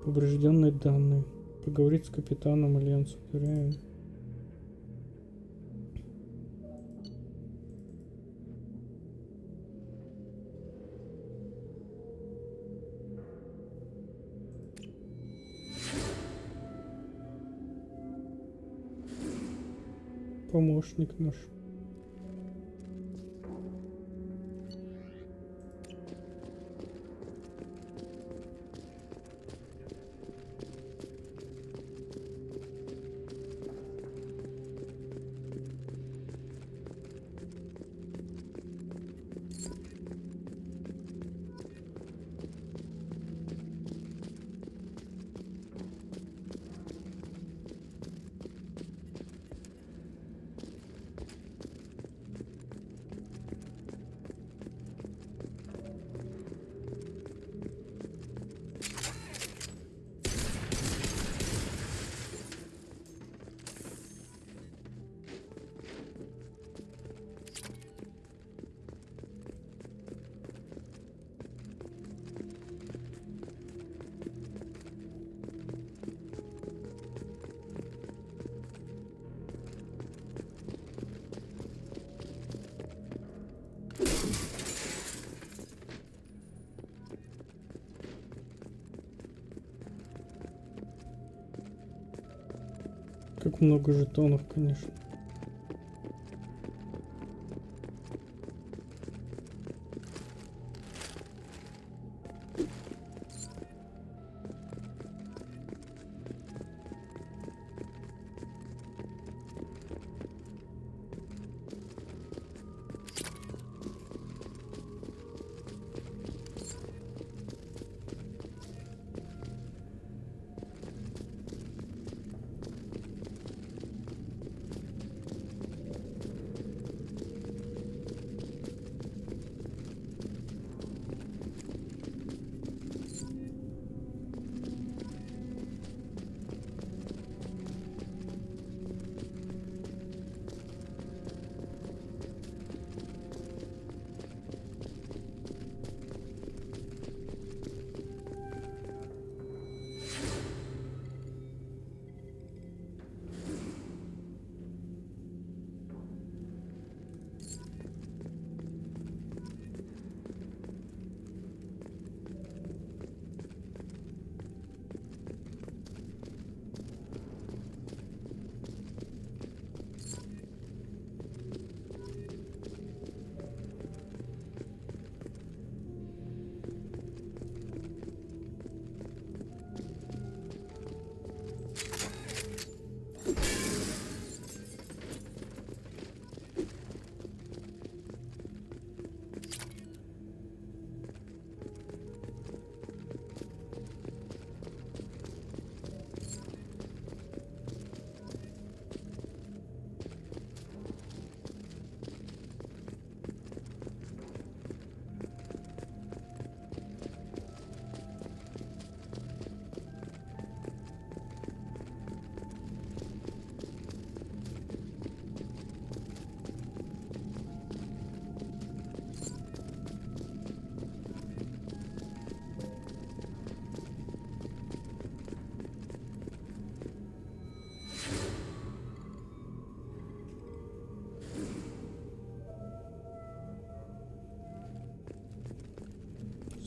Поврежденные данные. Поговорить с капитаном Альянса. Проверяем. Помощник наш. Как много жетонов, конечно.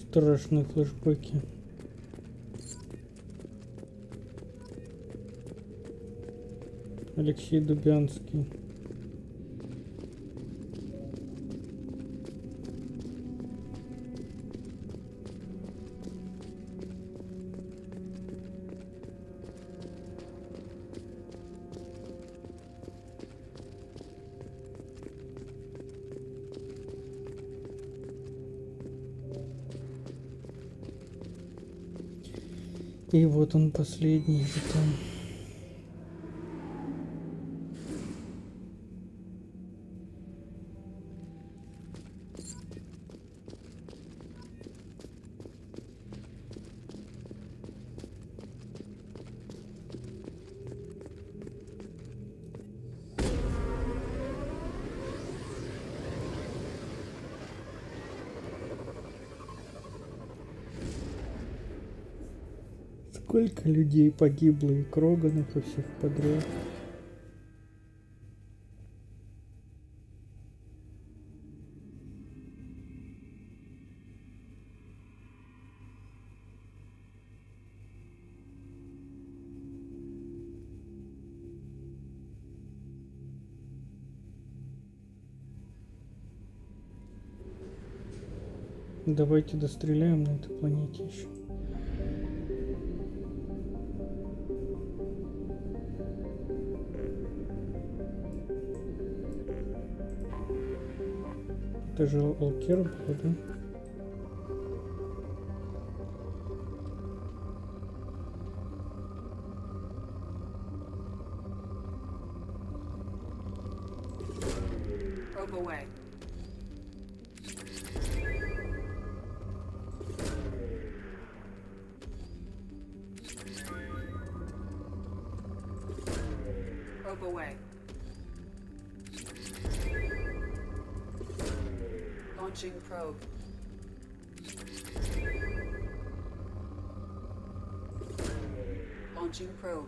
Страшные флешбеки. Алексей Дубянский. И вот он последний жетон. Сколько людей погибло, и Кроганов, и всех подряд. Давайте достреляем на этой планете еще. Это же Алкер был, да? Probe away. Probe away. Launching probe. Launching probe.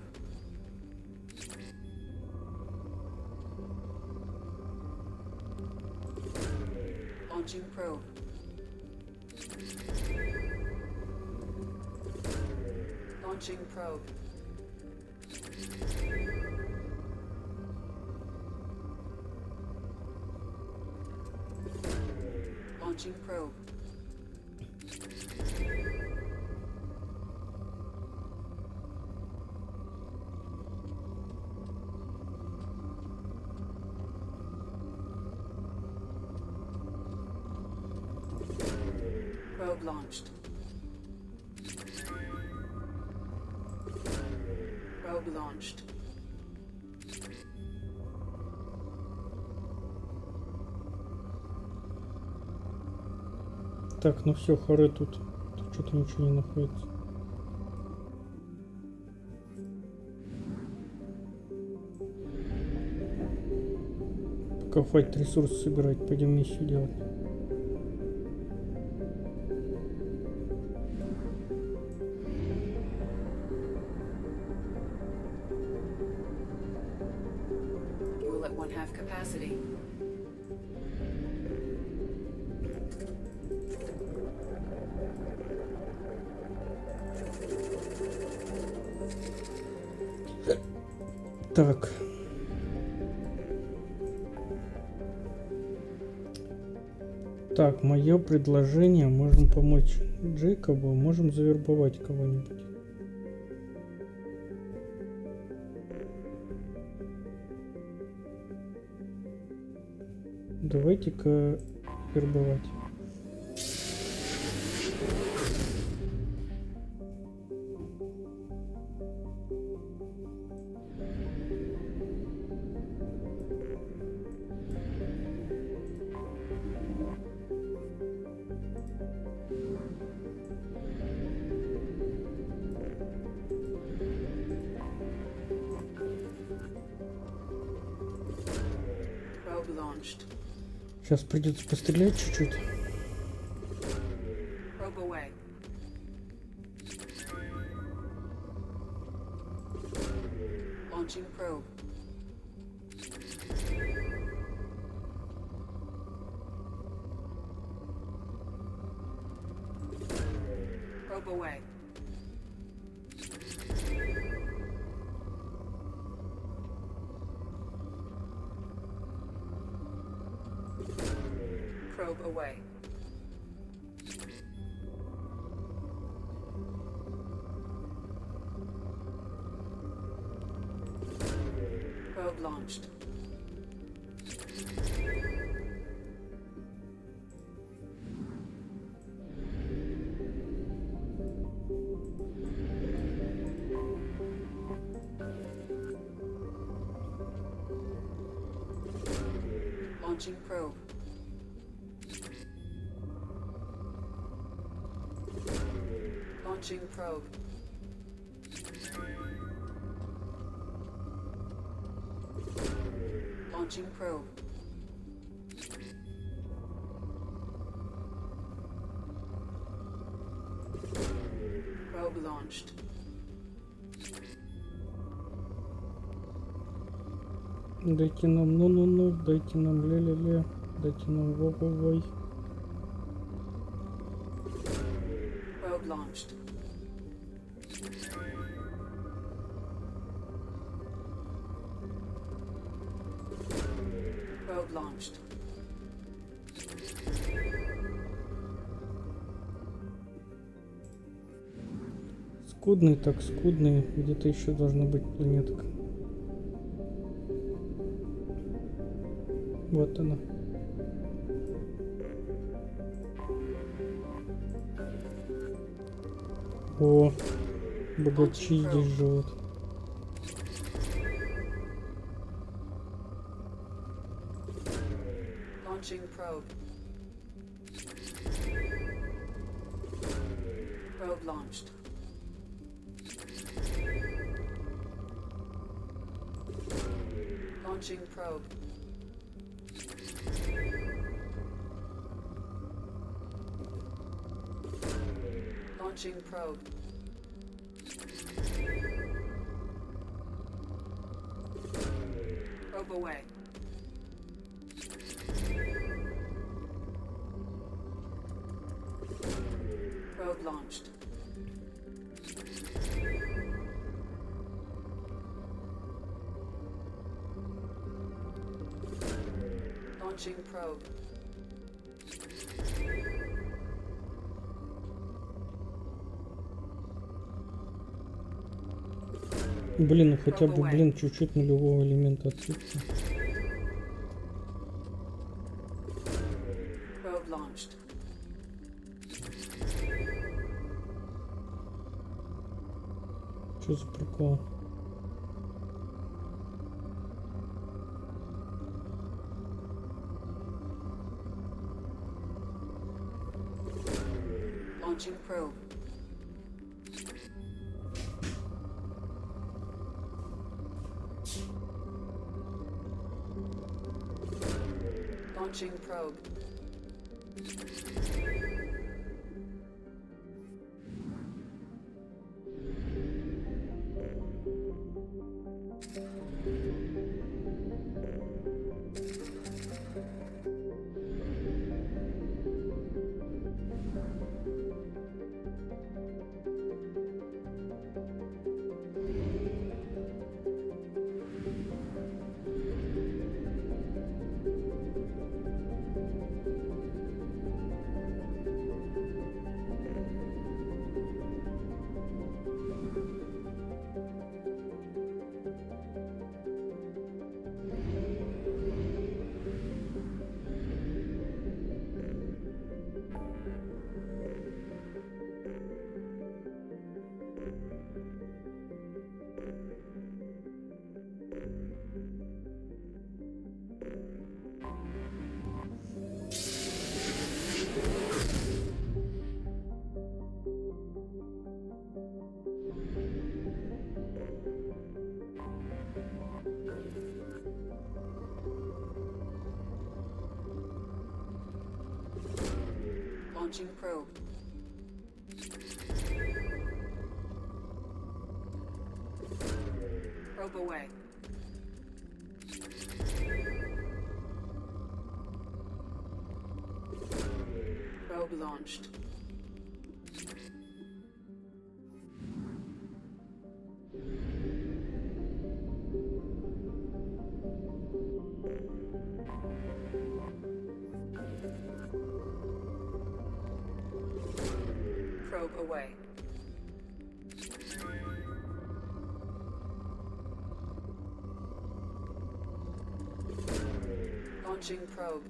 Launching probe. Launching probe. Launching probe. Probe launched. Probe launched. Так, ну все, хоры тут. Тут что-то ничего не находится. Пока хватит ресурсы собирать, пойдем миссию делать. Fuel at 1/2 capacity. Так. Так, мое предложение. Можем помочь Джейкобу, можем завербовать кого-нибудь. Давайте-ка вербовать. Probe launched. Сейчас придется пострелять чуть-чуть. Probe away. Launching probe. Probe away. Probe away. Probe launched. Launching probe. Launching probe. Launching probe. Probe launched. Дайте нам ну-ну-ну, дайте нам ле-ле-ле, дайте нам во-во-вой. Probe launched. Probe launched. Скудный так скудный, где-то еще должна быть планетка. Вот она. О, богачи здесь живут. Launching probe. Probe launched. Launching probe. Launching probe. Probe away. Probe launched. Launching probe. Блин, ну хотя бы, блин, чуть-чуть нулевого элемента отсутствия. Probe launched. Что за прикол? Launching probe. Launching probe. Launching probe. Probe away. Probe launched. Probe away. Launching probe.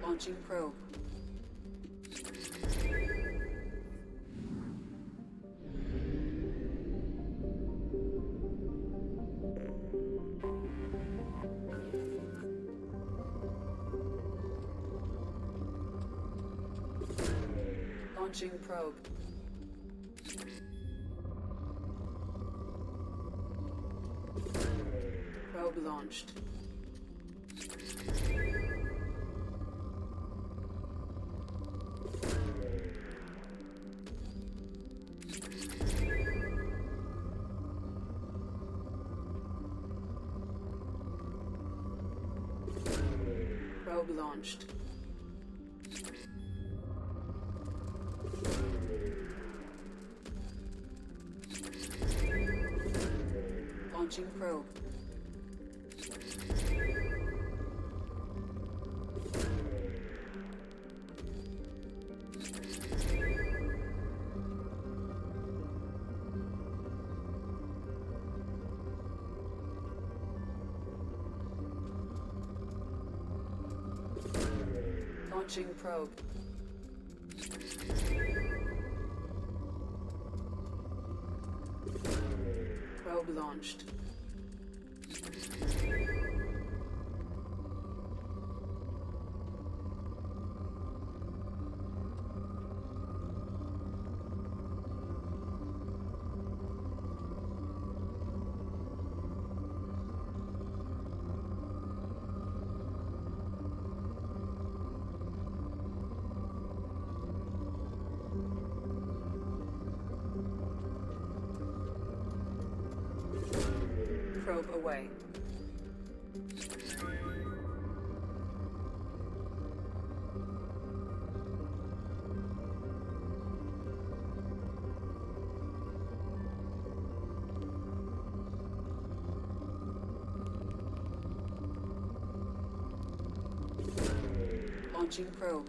Launching probe. Launching probe. Probe launched. Probe launched. Launching probe. Launching probe. Probe launched. Probe away. Launching probe.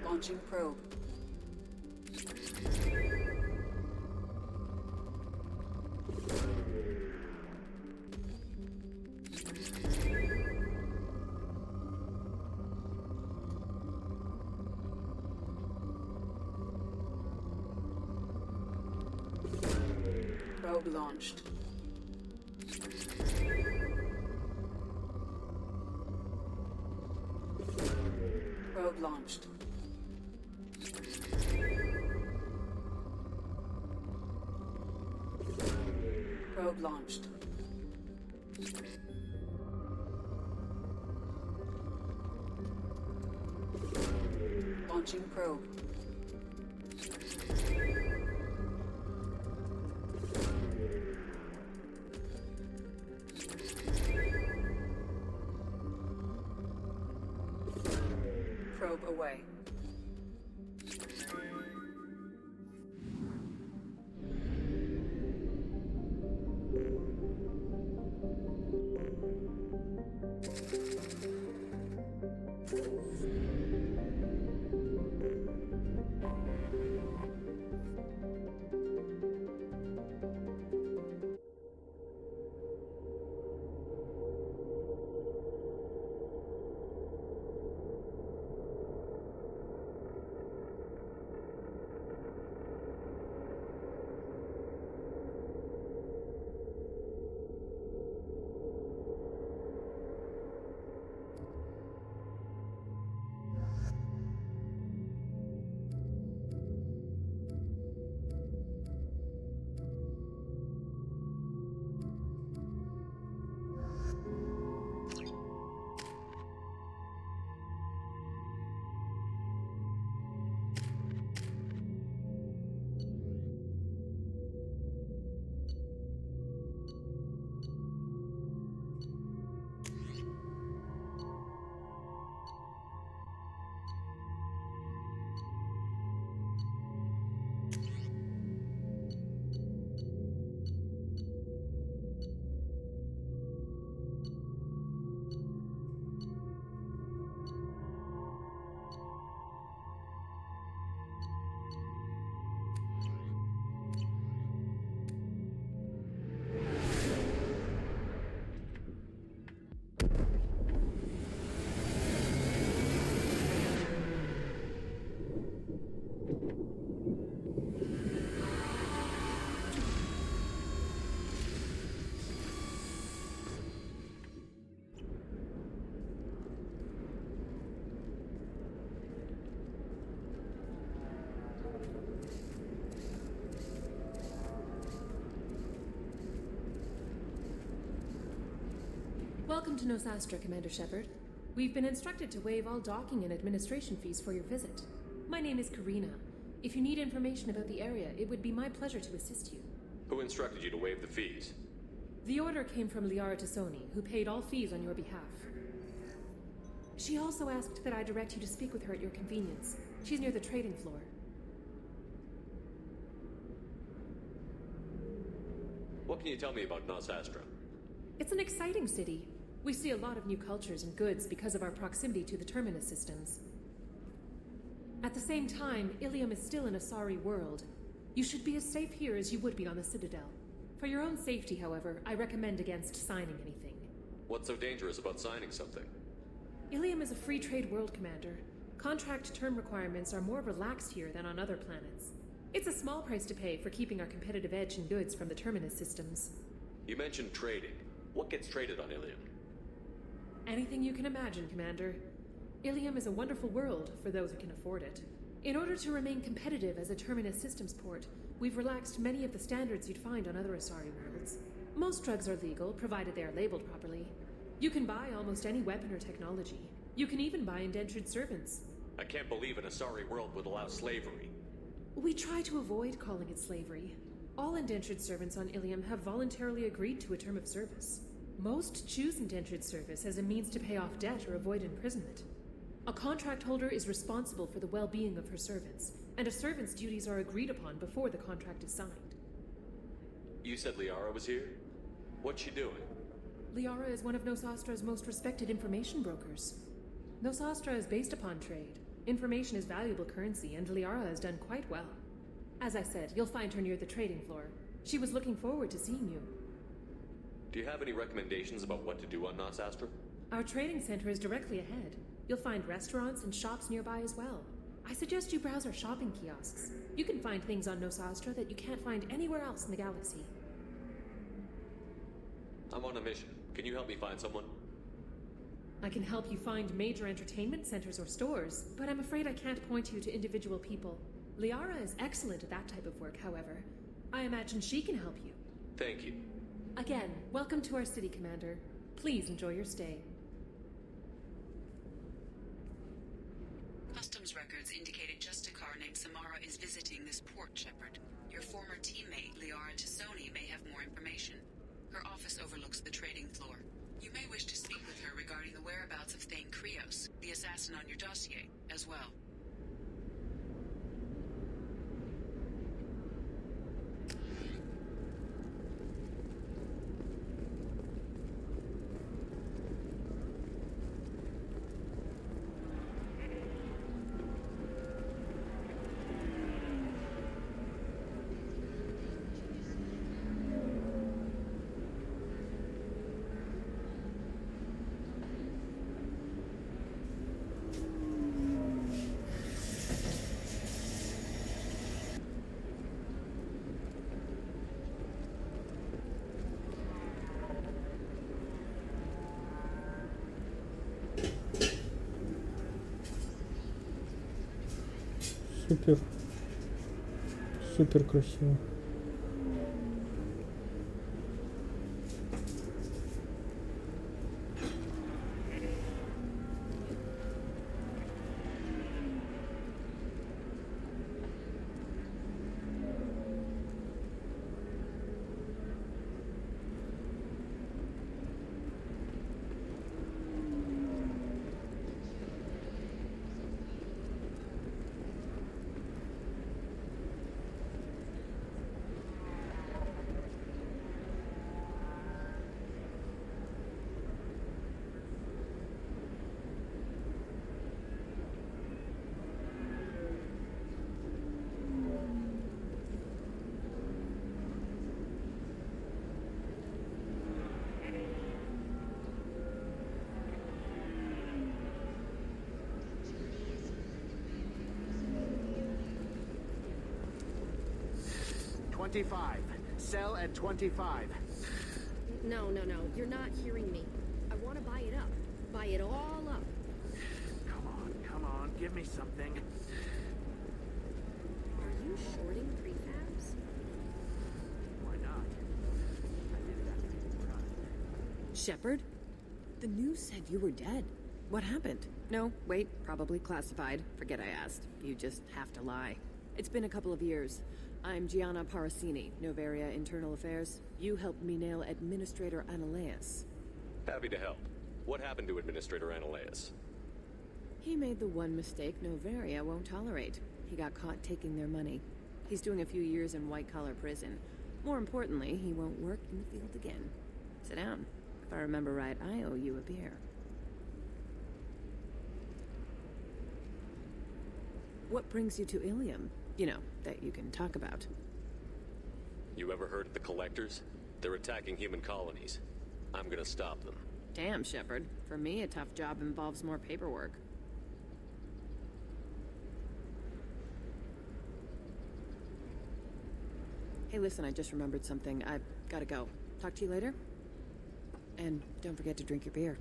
Launching probe. Probe launched. Probe launched. Probe launched. Launching probe. Probe away. Welcome to Nosastra, Commander Shepard. We've been instructed to waive all docking and administration fees for your visit. My name is Karina. If you need information about the area, it would be my pleasure to assist you. Who instructed you to waive the fees? The order came from Liara Tassoni, who paid all fees on your behalf. She also asked that I direct you to speak with her at your convenience. She's near the trading floor. What can you tell me about Nos Astra? It's an exciting city. We see a lot of new cultures and goods because of our proximity to the Terminus systems. At the same time, Ilium is still an Asari world. You should be as safe here as you would be on the Citadel. For your own safety, however, I recommend against signing anything. What's so dangerous about signing something? Ilium is a free trade world, Commander. Contract term requirements are more relaxed here than on other planets. It's a small price to pay for keeping our competitive edge in goods from the Terminus systems. You mentioned trading. What gets traded on Ilium? Anything you can imagine, Commander. Ilium is a wonderful world for those who can afford it. In order to remain competitive as a Terminus systems port, we've relaxed many of the standards you'd find on other Asari worlds. Most drugs are legal, provided they are labeled properly. You can buy almost any weapon or technology. You can even buy indentured servants. I can't believe an Asari world would allow slavery. We try to avoid calling it slavery. All indentured servants on Ilium have voluntarily agreed to a term of service. Most choose indentured service as a means to pay off debt or avoid imprisonment. A contract holder is responsible for the well-being of her servants, and a servant's duties are agreed upon before the contract is signed. You said Liara was here? What's she doing? Liara is one of Nos Astra's most respected information brokers. Nos Astra is based upon trade. Information is valuable currency, and Liara has done quite well. As I said, you'll find her near the trading floor. She was looking forward to seeing you. Do you have any recommendations about what to do on Nos Astra? Our trading center is directly ahead. You'll find restaurants and shops nearby as well. I suggest you browse our shopping kiosks. You can find things on Nos Astra that you can't find anywhere else in the galaxy. I'm on a mission. Can you help me find someone? I can help you find major entertainment centers or stores, but I'm afraid I can't point you to individual people. Liara is excellent at that type of work, however. I imagine she can help you. Thank you. Again, welcome to our city, Commander. Please enjoy your stay. Customs records indicated just a car named Samara is visiting this port, Shepard. Your former teammate, Liara Tassoni, may have more information. Her office overlooks the trading floor. You may wish to speak with her regarding the whereabouts of Thane Krios, the assassin on your dossier, as well. Супер. Супер красиво. $25. Sell at $25. No. You're not hearing me. I want to buy it up. Buy it all up. Come on. Give me something. Are you shorting prefabs? Why not? I did it after you cried. Shepard? The news said you were dead. What happened? No, wait, probably classified. Forget I asked. You just have to lie. It's been a couple of years. I'm Gianna Parasini, Novaria Internal Affairs. You helped me nail Administrator Analeas. Happy to help. What happened to Administrator Analeas? He made the one mistake Novaria won't tolerate. He got caught taking their money. He's doing a few years in white-collar prison. More importantly, he won't work in the field again. Sit down. If I remember right, I owe you a beer. What brings you to Ilium? You know, that you can talk about. You ever heard of the Collectors? They're attacking human colonies. I'm gonna stop them. Damn, Shepard. For me, a tough job involves more paperwork. Hey, listen, I just remembered something. I've gotta go. Talk to you later? And don't forget to drink your beer.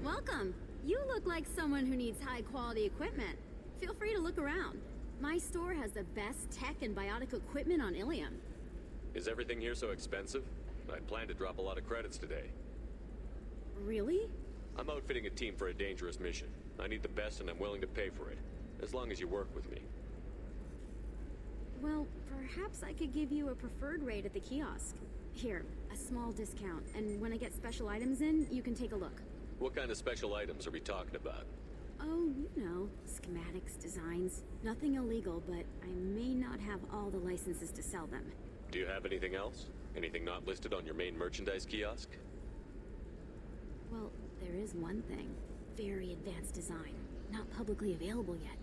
Welcome. You look like someone who needs high-quality equipment. Feel free to look around. My store has the best tech and biotic equipment on Ilium. Is everything here so expensive? I plan to drop a lot of credits today. Really? I'm outfitting a team for a dangerous mission. I need the best and I'm willing to pay for it. As long as you work with me. Well, perhaps I could give you a preferred rate at the kiosk. Here, a small discount, and when I get special items in, you can take a look. What kind of special items are we talking about? Oh, you know, schematics, designs. Nothing illegal, but I may not have all the licenses to sell them. Do you have anything else? Anything not listed on your main merchandise kiosk? Well, there is one thing. Very advanced design. Not publicly available yet.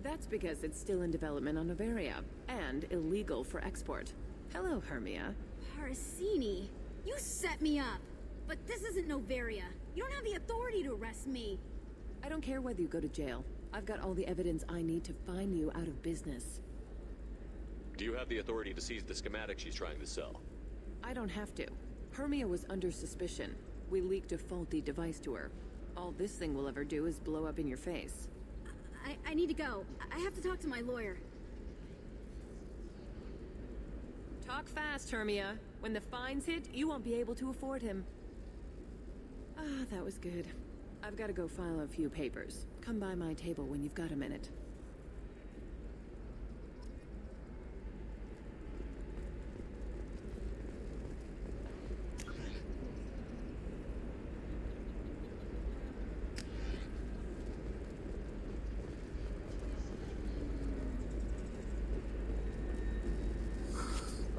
That's because it's still in development on Novaria, and illegal for export. Hello, Hermia. Parasini, you set me up! But this isn't Novaria. You don't have the authority to arrest me. I don't care whether you go to jail. I've got all the evidence I need to fine you out of business. Do you have the authority to seize the schematic she's trying to sell? I don't have to. Hermia was under suspicion. We leaked a faulty device to her. All this thing will ever do is blow up in your face. I need to go. I have to talk to my lawyer. Talk fast, Hermia. When the fines hit, you won't be able to afford him. Ah, that was good. I've got to go file a few papers. Come by my table when you've got a minute.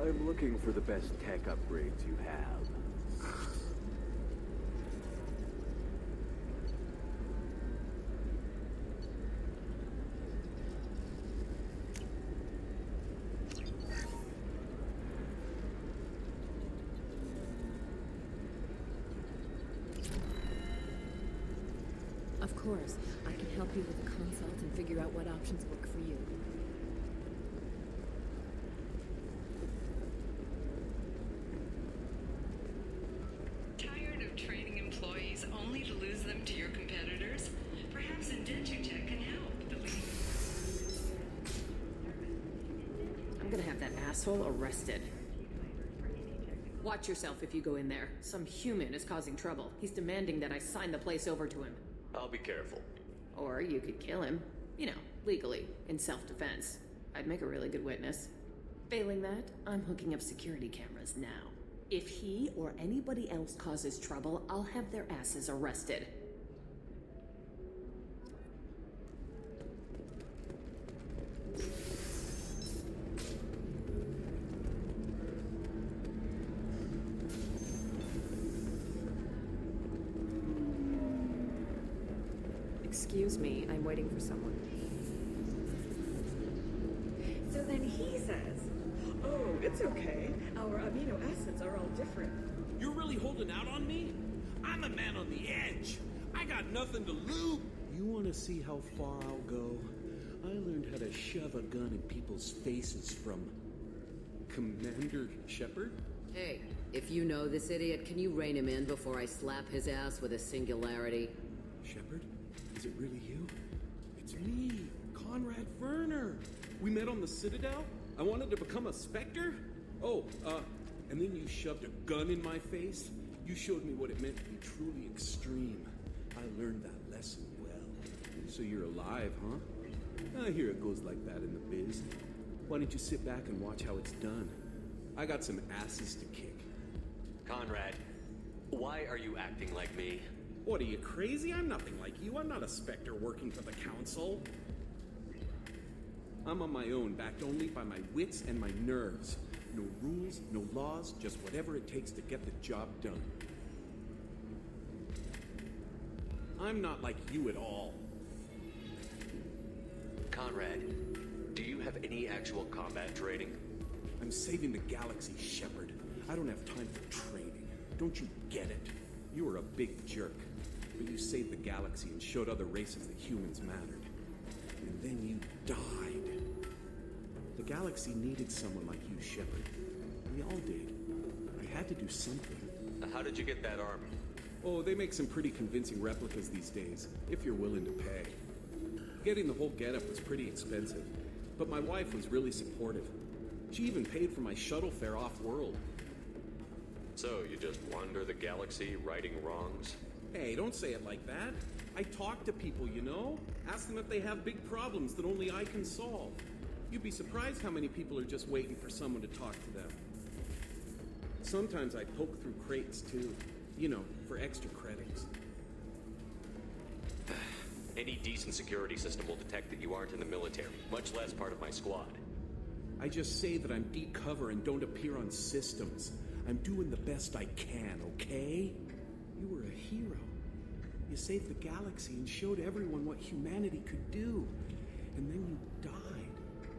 I'm looking for the best tech upgrades you have. Of course, I can help you with a consult and figure out what options work for you. Tired of training employees only to lose them to your competitors? Perhaps Indentutech can help. I'm gonna have that asshole arrested. Watch yourself if you go in there. Some human is causing trouble. He's demanding that I sign the place over to him. I'll be careful. Or you could kill him. You know, legally, in self-defense. I'd make a really good witness. Failing that, I'm hooking up security cameras now. If he or anybody else causes trouble, I'll have their asses arrested. Excuse me, I'm waiting for someone. So then he says, oh, it's okay. Our amino acids are all different. You're really holding out on me? I'm a man on the edge. I got nothing to lose. You want to see how far I'll go? I learned how to shove a gun in people's faces from Commander Shepard? Hey, if you know this idiot, can you rein him in before I slap his ass with a singularity? Shepard? Is it really you? It's me, Conrad Werner. We met on the Citadel? I wanted to become a Spectre? Oh, and then you shoved a gun in my face? You showed me what it meant to be truly extreme. I learned that lesson well. So you're alive, huh? I hear it goes like that in the biz. Why don't you sit back and watch how it's done? I got some asses to kick. Conrad, why are you acting like me? What, are you crazy? I'm nothing like you. I'm not a Spectre working for the Council. I'm on my own, backed only by my wits and my nerves. No rules, no laws, just whatever it takes to get the job done. I'm not like you at all. Conrad, do you have any actual combat training? I'm saving the galaxy, Shepard. I don't have time for training. Don't you get it? You were a big jerk, but you saved the galaxy and showed other races that humans mattered. And then you died. The galaxy needed someone like you, Shepard. We all did. I had to do something. How did you get that armor? Oh, they make some pretty convincing replicas these days, if you're willing to pay. Getting the whole getup was pretty expensive, but my wife was really supportive. She even paid for my shuttle fare off-world. So, you just wander the galaxy righting wrongs? Hey, don't say it like that. I talk to people, you know? Ask them if they have big problems that only I can solve. You'd be surprised how many people are just waiting for someone to talk to them. Sometimes I poke through crates, too. You know, for extra credits. Any decent security system will detect that you aren't in the military, much less part of my squad. I just say that I'm deep cover and don't appear on systems. I'm doing the best I can, okay? You were a hero. You saved the galaxy and showed everyone what humanity could do. And then you died.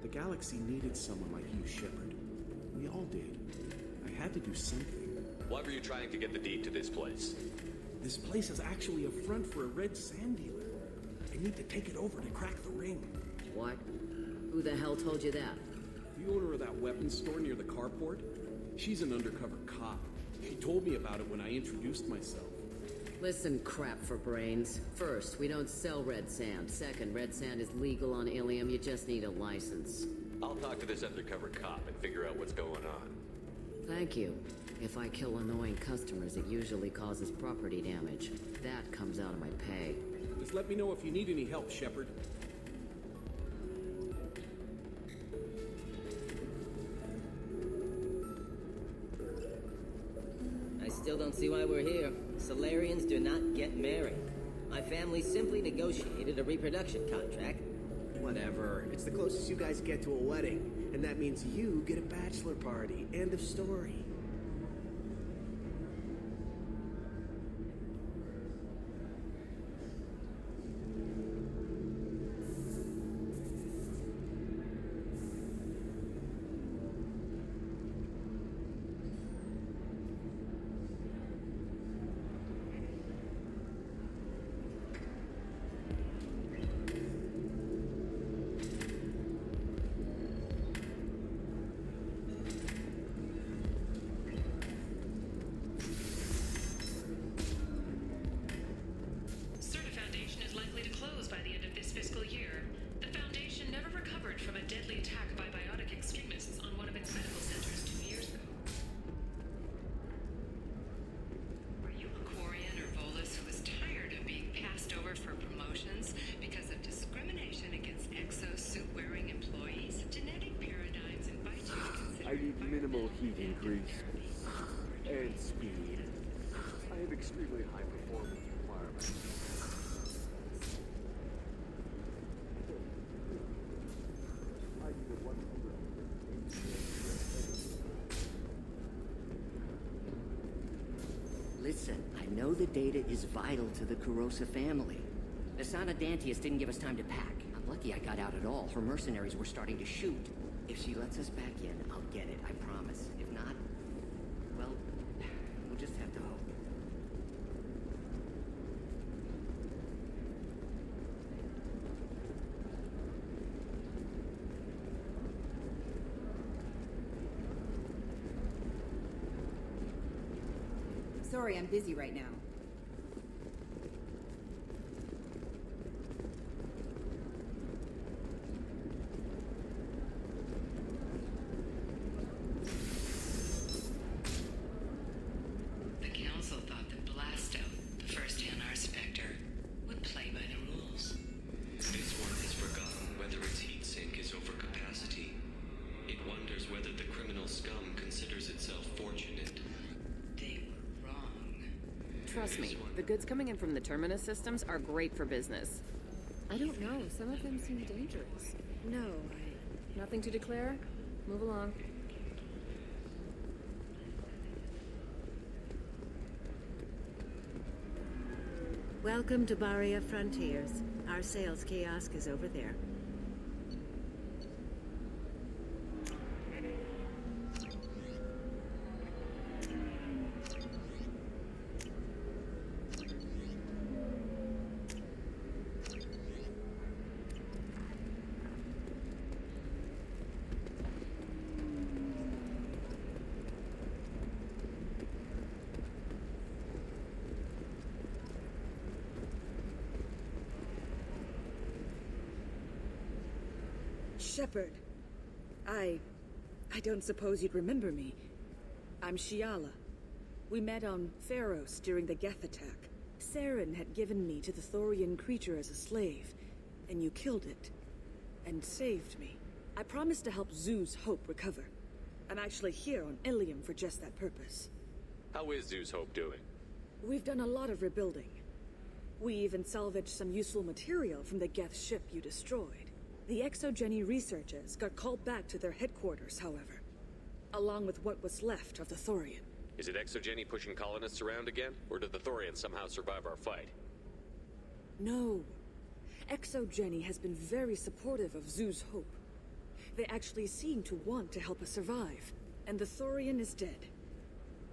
The galaxy needed someone like you, Shepard. We all did. I had to do something. Why were you trying to get the deed to this place? This place is actually a front for a red sand dealer. I need to take it over to crack the ring. What? Who the hell told you that? The owner of that weapons store near the carport. She's an undercover cop. She told me about it when I introduced myself. Listen, crap for brains. First, we don't sell red sand. Second, red sand is legal on Ilium. You just need a license. I'll talk to this undercover cop and figure out what's going on. Thank you. If I kill annoying customers, it usually causes property damage. That comes out of my pay. Just let me know if you need any help, Shepard. I still don't see why we're here. Solarians do not get married. My family simply negotiated a reproduction contract. Whatever. It's the closest you guys get to a wedding. And that means you get a bachelor party. End of story. I need minimal heat increase and speed. I have extremely high performance requirements. I need a 100. Listen, I know the data is vital to the Kurosa family. Asana Dantius didn't give us time to pack. I'm lucky I got out at all. Her mercenaries were starting to shoot. If she lets us back in, I'll get it, I promise. If not, well, we'll just have to hope. Sorry, I'm busy right now. The Council thought that Blasto, the first NR Spectre, would play by the rules. This one has forgotten whether its heat sink is over capacity. It wonders whether the criminal scum considers itself fortunate. They were wrong. Trust me, the goods coming in from the Terminus systems are great for business. I don't know, some of them seem dangerous. No, Nothing to declare? Move along. Welcome to Barria Frontiers. Our sales kiosk is over there. Shepard. I don't suppose you'd remember me. I'm Shiala. We met on Pharos during the Geth attack. Saren had given me to the Thorian creature as a slave, and you killed it. And saved me. I promised to help Zeus Hope recover. I'm actually here on Ilium for just that purpose. How is Zeus Hope doing? We've done a lot of rebuilding. We even salvaged some useful material from the Geth ship you destroyed. The Exogeny researchers got called back to their headquarters, however, along with what was left of the Thorian. Is it Exogeny pushing colonists around again, or did the Thorians somehow survive our fight? No. Exogeny has been very supportive of Zeus Hope. They actually seem to want to help us survive, and the Thorian is dead.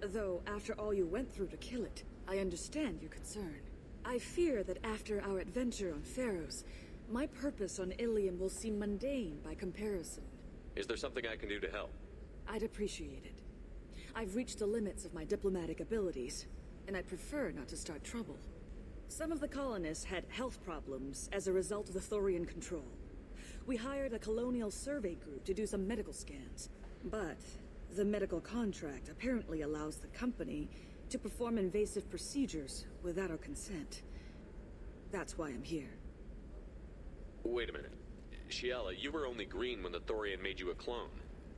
Though, after all you went through to kill it, I understand your concern. I fear that after our adventure on Pharos, my purpose on Ilium will seem mundane by comparison. Is there something I can do to help? I'd appreciate it. I've reached the limits of my diplomatic abilities, and I'd prefer not to start trouble. Some of the colonists had health problems as a result of the Thorian control. We hired a colonial survey group to do some medical scans, but the medical contract apparently allows the company to perform invasive procedures without our consent. That's why I'm here. Wait a minute. Shiala, you were only green when the Thorian made you a clone.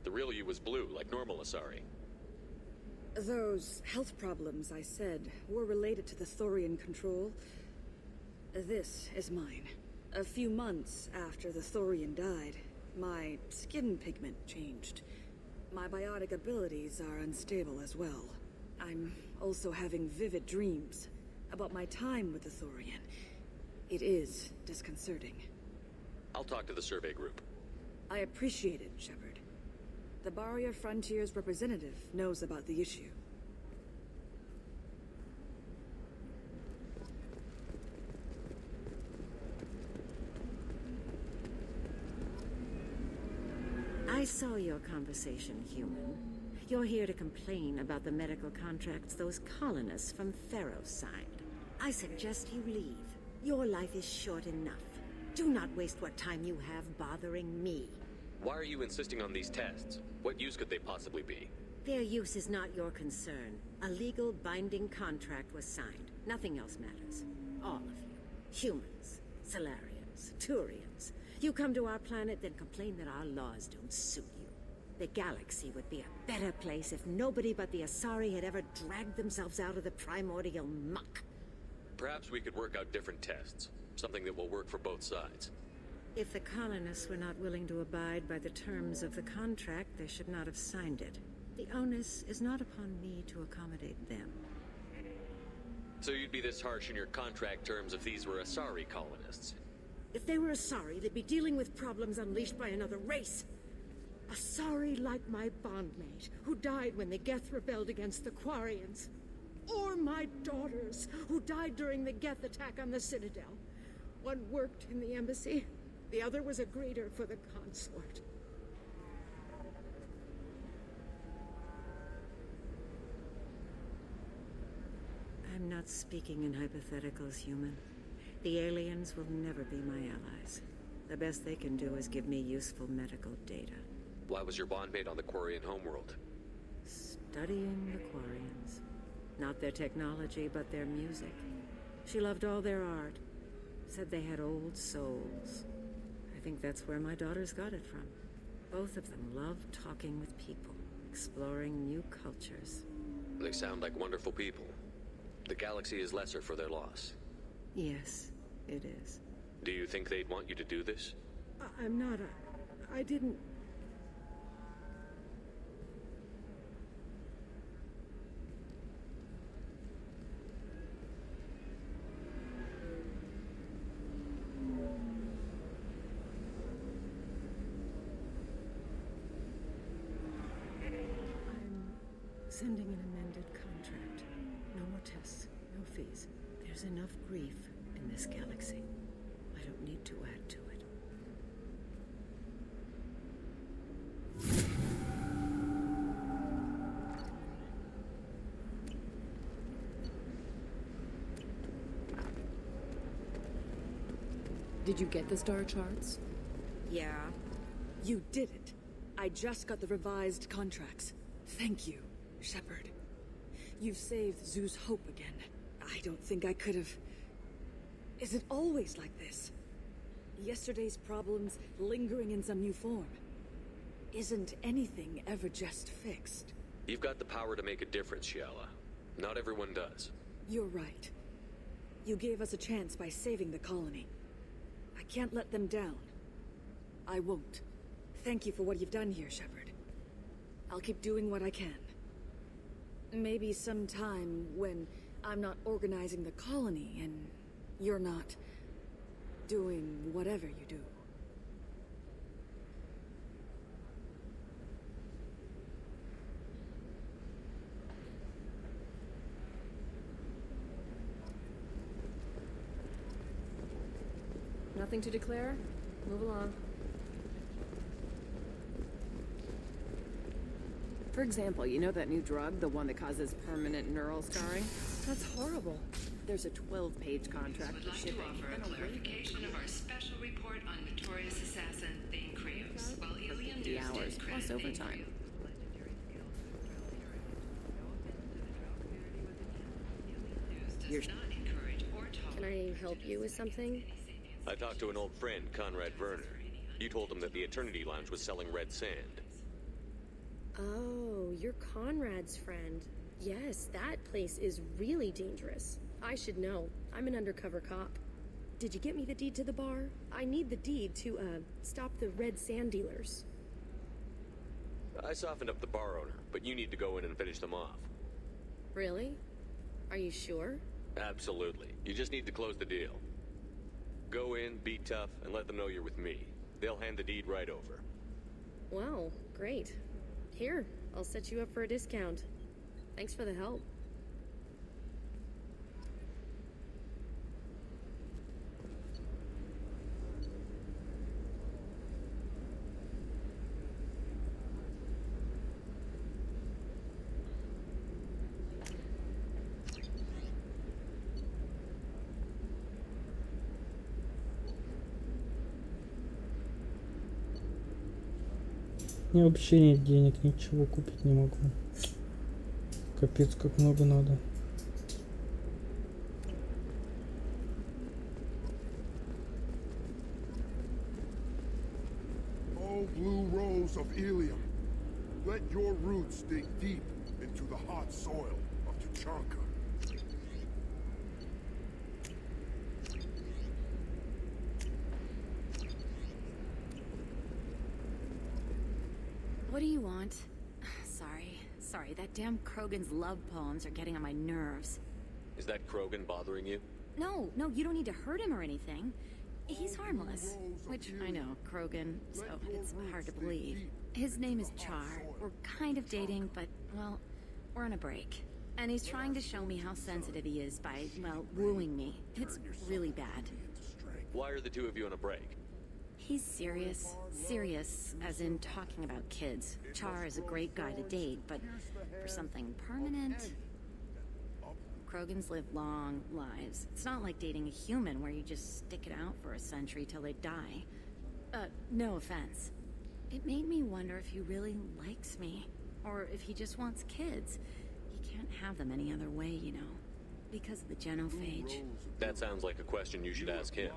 The real you was blue, like normal Azari. Those health problems I said were related to the Thorian control. This is mine. A few months after the Thorian died, my skin pigment changed. My biotic abilities are unstable as well. I'm also having vivid dreams about my time with the Thorian. It is disconcerting. I'll talk to the survey group. I appreciate it, Shepard. The Barria Frontiers representative knows about the issue. I saw your conversation, human. You're here to complain about the medical contracts those colonists from Pharos signed. I suggest you leave. Your life is short enough. Do not waste what time you have bothering me. Why are you insisting on these tests? What use could they possibly be? Their use is not your concern. A legal binding contract was signed. Nothing else matters. All of you. Humans, Solarians, Turians. You come to our planet, then complain that our laws don't suit you. The galaxy would be a better place if nobody but the Azari had ever dragged themselves out of the primordial muck. Perhaps we could work out different tests. Something that will work for both sides. If the colonists were not willing to abide by the terms of the contract, they should not have signed it. The onus is not upon me to accommodate them. So you'd be this harsh in your contract terms if these were Azari colonists? If they were Azari, they'd be dealing with problems unleashed by another race. Azari like my bondmate, who died when the Geth rebelled against the Quarians. Or my daughters, who died during the Geth attack on the Citadel. One worked in the embassy, the other was a greeter for the consort. I'm not speaking in hypotheticals, human. The aliens will never be my allies. The best they can do is give me useful medical data. Why was your bondmate on the Quarian homeworld? Studying the Quarians. Not their technology, but their music. She loved all their art. Said they had old souls. I think that's where my daughters got it from. Both of them love talking with people, exploring new cultures. They sound like wonderful people. The galaxy is lesser for their loss. Yes, it is. Do you think they'd want you to do this? I'm not. I didn't. Sending an amended contract. No more tests, no fees. There's enough grief in this galaxy. I don't need to add to it. Did you get the star charts? Yeah. You did it. I just got the revised contracts. Thank you, Shepard. You've saved Zoo's hope again. I don't think I could have... Is it always like this? Yesterday's problems lingering in some new form. Isn't anything ever just fixed? You've got the power to make a difference, Shiala. Not everyone does. You're right. You gave us a chance by saving the colony. I can't let them down. I won't. Thank you for what you've done here, Shepard. I'll keep doing what I can. Maybe sometime when I'm not organizing the colony and you're not doing whatever you do. Nothing to declare? Move along. For example, you know that new drug, the one that causes permanent neural scarring? That's horrible. There's a 12-page contract for shipping. Would like to offer a clarification of our special report on notorious assassin Thane Krios, while Ilium 50 News hours, did plus credit Thane overtime. does not encourage or Can tolerate. I help you with something? I talked to an old friend, Conrad Werner. You told him that the Eternity Lounge was selling red sand. Oh, you're Conrad's friend. Yes, that place is really dangerous. I should know. I'm an undercover cop. Did you get me the deed to the bar? I need the deed to, stop the red sand dealers. I softened up the bar owner, but you need to go in and finish them off. Really? Are you sure? Absolutely. You just need to close the deal. Go in, be tough, and let them know you're with me. They'll hand the deed right over. Wow, great. Here, I'll set you up for a discount. Thanks for the help. У меня вообще нет денег, ничего купить не могу. Капец, как много надо. Oh, blue rose of Ilium, let your roots dig deep into the hot soil of Tuchanka. What do you want? Sorry, that damn Krogan's love poems are getting on my nerves. Is that Krogan bothering you? No, you don't need to hurt him or anything. He's harmless. Which, I know, Krogan, so it's hard to believe. His name is Char. We're kind of dating, but, well, we're on a break. And he's trying to show me how sensitive he is by, well, wooing me. It's really bad. Why are the two of you on a break? He's serious. Serious, as in talking about kids. Char is a great guy to date, but for something permanent... Krogans live long lives. It's not like dating a human where you just stick it out for a century till they die. No offense. It made me wonder if he really likes me, or if he just wants kids. He can't have them any other way, you know, because of the genophage. That sounds like a question you should ask him.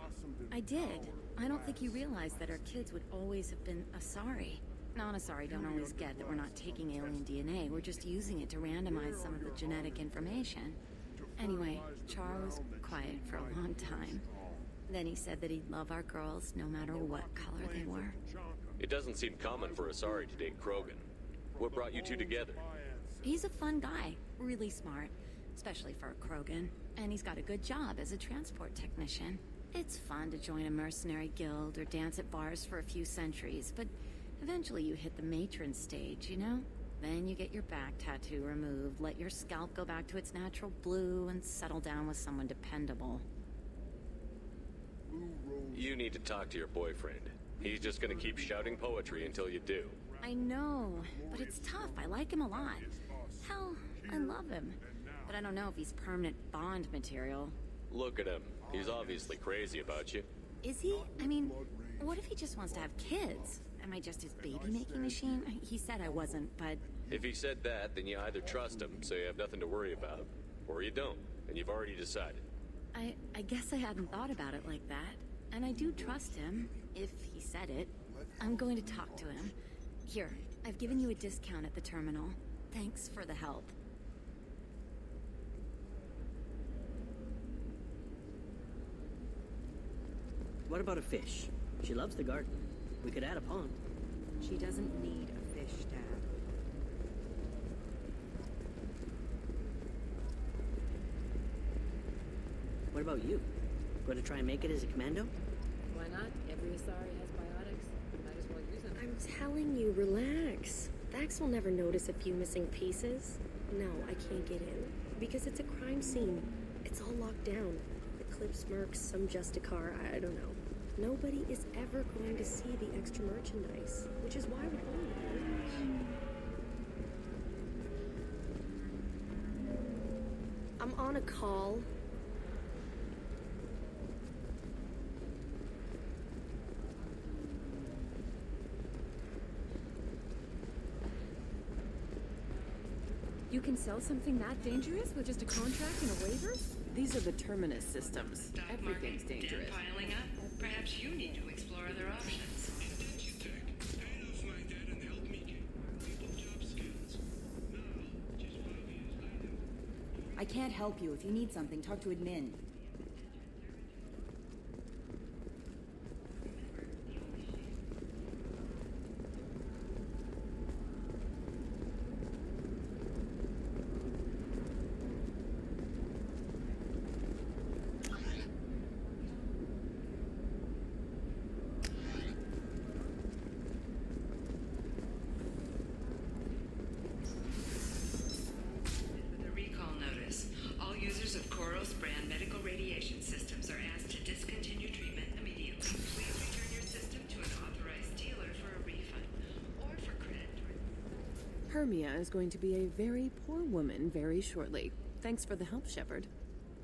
I did. I don't think he realized that our kids would always have been Azari. Non-Azari don't always get that we're not taking alien DNA, we're just using it to randomize some of the genetic information. Anyway, Char was quiet for a long time. Then he said that he'd love our girls no matter what color they were. It doesn't seem common for Azari to date Krogan. What brought you two together? He's a fun guy, really smart, especially for a Krogan. And he's got a good job as a transport technician. It's fun to join a mercenary guild or dance at bars for a few centuries, but eventually you hit the matron stage, you know? Then you get your back tattoo removed, let your scalp go back to its natural blue, and settle down with someone dependable. You need to talk to your boyfriend. He's just gonna keep shouting poetry until you do. I know, but it's tough. I like him a lot. Hell, I love him. But I don't know if he's permanent Bond material. Look at him. He's obviously crazy about you. Is he? I mean, what if he just wants to have kids? Am I just his baby-making machine? He said I wasn't, but... If he said that, then you either trust him, so you have nothing to worry about, or you don't, and you've already decided. I guess I hadn't thought about it like that. And I do trust him, if he said it. I'm going to talk to him. Here, I've given you a discount at the terminal. Thanks for the help. What about a fish? She loves the garden. We could add a pond. She doesn't need a fish, Dad. What about you? Going to try and make it as a commando? Why not? Every Azari has biotics. Might as well use them. I'm telling you, relax. Vax will never notice a few missing pieces. No, I can't get in. Because it's a crime scene. It's all locked down. Eclipse mercs, some Justicar, I don't know. Nobody is ever going to see the extra merchandise, which is why we're going there. I'm on a call. You can sell something that dangerous with just a contract and a waiver? These are the Terminus systems. Everything's dangerous. Piling up? Perhaps you need to explore other options. I can't help you. If you need something, talk to admin. Hermia is going to be a very poor woman very shortly. Thanks for the help, Shepard.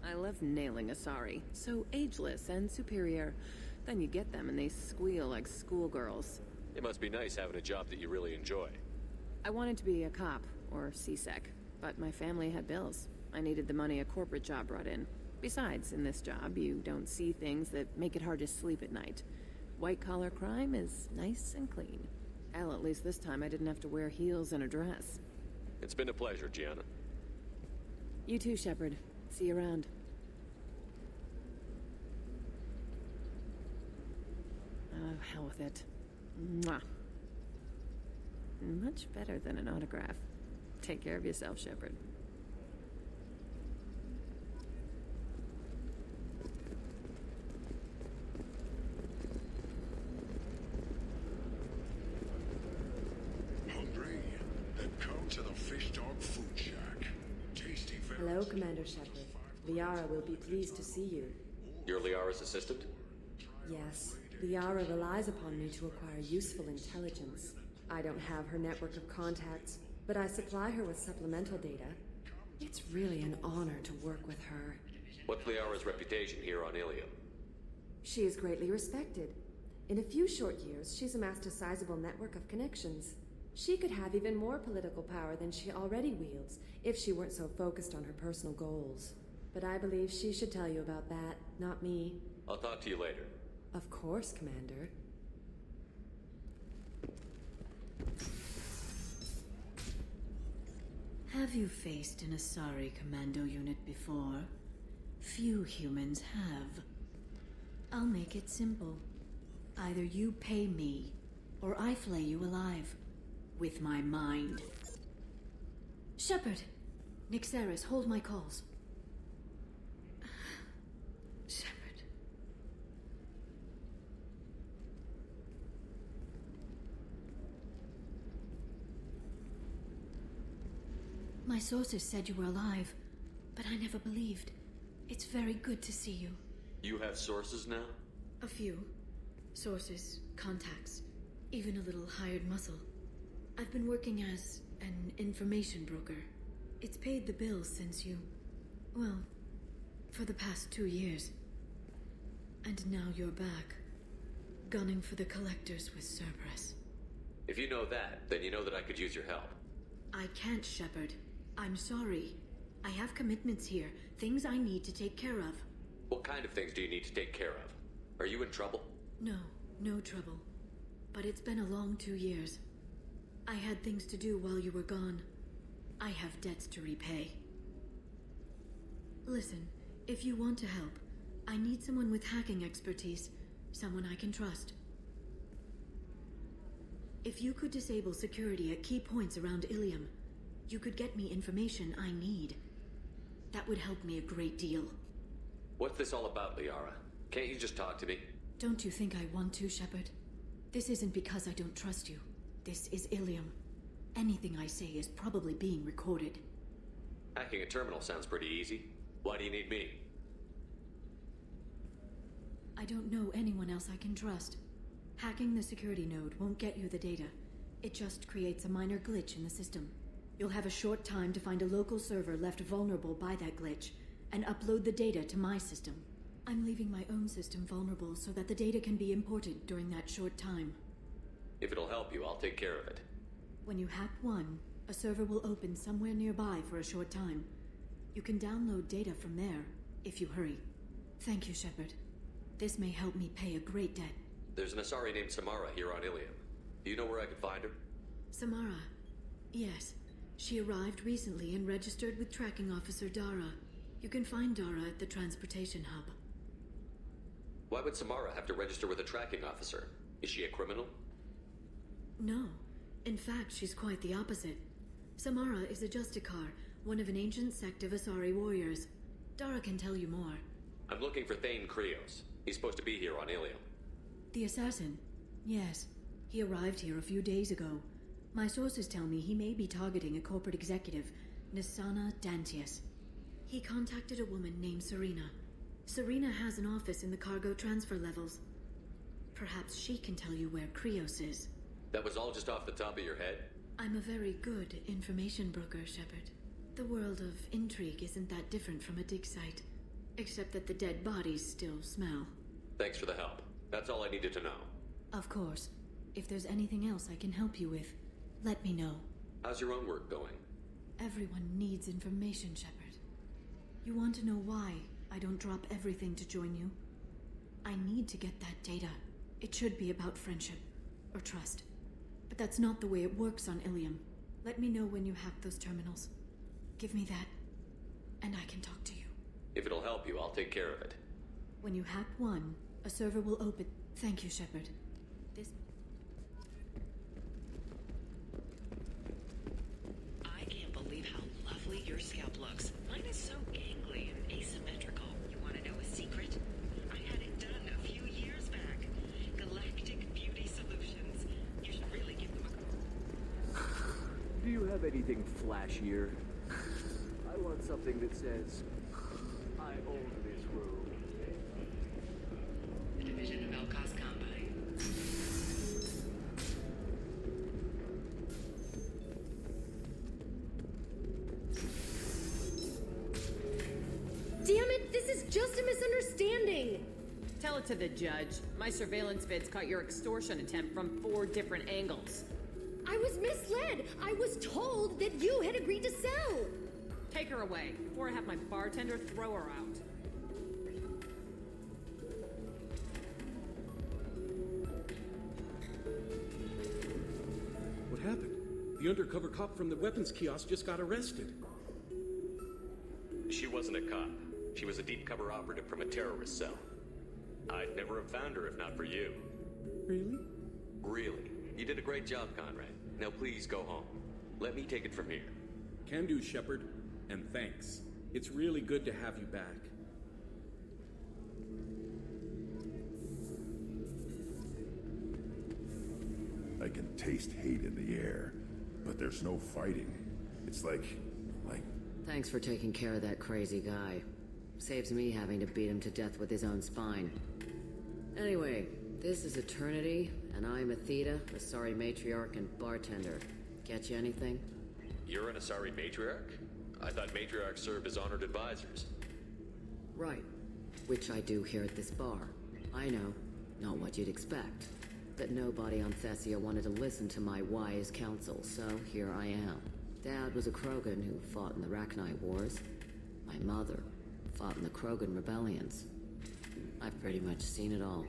I love nailing Azari. So ageless and superior. Then you get them and they squeal like schoolgirls. It must be nice having a job that you really enjoy. I wanted to be a cop, or CSEC, but my family had bills. I needed the money a corporate job brought in. Besides, in this job, you don't see things that make it hard to sleep at night. White-collar crime is nice and clean. Hell, at least this time I didn't have to wear heels and a dress. It's been a pleasure, Gianna. You too, Shepard. See you around. Oh, hell with it. Mwah. Much better than an autograph. Take care of yourself, Shepard. To the Fish Dog Food Shack. Tasty fare. Hello, Commander Shepard. Liara will be pleased to see you. You're Liara's assistant? Yes. Liara relies upon me to acquire useful intelligence. I don't have her network of contacts, but I supply her with supplemental data. It's really an honor to work with her. What's Liara's reputation here on Ilium? She is greatly respected. In a few short years, she's amassed a sizable network of connections. She could have even more political power than she already wields if she weren't so focused on her personal goals. But I believe she should tell you about that, not me. I'll talk to you later. Of course, Commander. Have you faced an Azari commando unit before? Few humans have. I'll make it simple. Either you pay me, or I flay you alive. With my mind. Shepard! Nixeris, hold my calls. Shepard. My sources said you were alive, but I never believed. It's very good to see you. You have sources now? A few. Sources, contacts, even a little hired muscle. I've been working as an information broker. It's paid the bills since you... well, for the past 2 years. And now you're back, gunning for the collectors with Cerberus. If you know that, then you know that I could use your help. I can't, Shepard. I'm sorry. I have commitments here, things I need to take care of. What kind of things do you need to take care of? Are you in trouble? No, no trouble. But it's been a long 2 years. I had things to do while you were gone. I have debts to repay. Listen, if you want to help, I need someone with hacking expertise, someone I can trust. If you could disable security at key points around Ilium, you could get me information I need. That would help me a great deal. What's this all about, Liara? Can't you just talk to me? Don't you think I want to, Shepard? This isn't because I don't trust you. This is Ilium. Anything I say is probably being recorded. Hacking a terminal sounds pretty easy. Why do you need me? I don't know anyone else I can trust. Hacking the security node won't get you the data. It just creates a minor glitch in the system. You'll have a short time to find a local server left vulnerable by that glitch, and upload the data to my system. I'm leaving my own system vulnerable so that the data can be imported during that short time. If it'll help you, I'll take care of it. When you hack one, a server will open somewhere nearby for a short time. You can download data from there, if you hurry. Thank you, Shepard. This may help me pay a great debt. There's an Azari named Samara here on Ilium. Do you know where I could find her? Samara. Yes. She arrived recently and registered with tracking officer Dara. You can find Dara at the transportation hub. Why would Samara have to register with a tracking officer? Is she a criminal? No. In fact, she's quite the opposite. Samara is a Justicar, one of an ancient sect of Azari warriors. Dara can tell you more. I'm looking for Thane Krios. He's supposed to be here on Ilium. The assassin? Yes. He arrived here a few days ago. My sources tell me he may be targeting a corporate executive, Nisana Dantius. He contacted a woman named Serena. Serena has an office in the cargo transfer levels. Perhaps she can tell you where Krios is. That was all just off the top of your head? I'm a very good information broker, Shepard. The world of intrigue isn't that different from a dig site, except that the dead bodies still smell. Thanks for the help. That's all I needed to know. Of course. If there's anything else I can help you with, let me know. How's your own work going? Everyone needs information, Shepard. You want to know why I don't drop everything to join you? I need to get that data. It should be about friendship, or trust. But that's not the way it works on Ilium. Let me know when you hack those terminals. Give me that, and I can talk to you. If it'll help you, I'll take care of it. When you hack one, a server will open... Thank you, Shepard. This... I can't believe how lovely your scalp looks. Mine is so gangly and asymmetrical. You want to know a secret? I had it done a few years back. Galactic Beauty Solutions. You should really give them a call. Do you have anything flashier? I want something that says, I own this room. The division of Elkos Combine. just a misunderstanding. Tell it to the judge. My surveillance vids caught your extortion attempt from 4 different angles. I was misled. I was told that you had agreed to sell. Take her away, before I have my bartender throw her out. What happened? The undercover cop from the weapons kiosk just got arrested. She wasn't a cop. She was a deep cover operative from a terrorist cell. I'd never have found her if not for you. Really? Really. You did a great job, Conrad. Now please go home. Let me take it from here. Can do, Shepard. And thanks. It's really good to have you back. I can taste hate in the air, but there's no fighting. It's like... Thanks for taking care of that crazy guy. Saves me having to beat him to death with his own spine. Anyway, this is Eternity, and I'm Athena, Asari matriarch and bartender. Get you anything? You're an Asari matriarch? I thought matriarchs served as honored advisors. Right. Which I do here at this bar. I know. Not what you'd expect. But nobody on Thessia wanted to listen to my wise counsel, so here I am. Dad was a Krogan who fought in the Rachni Wars. My mother fought in the Krogan rebellions. I've pretty much seen it all.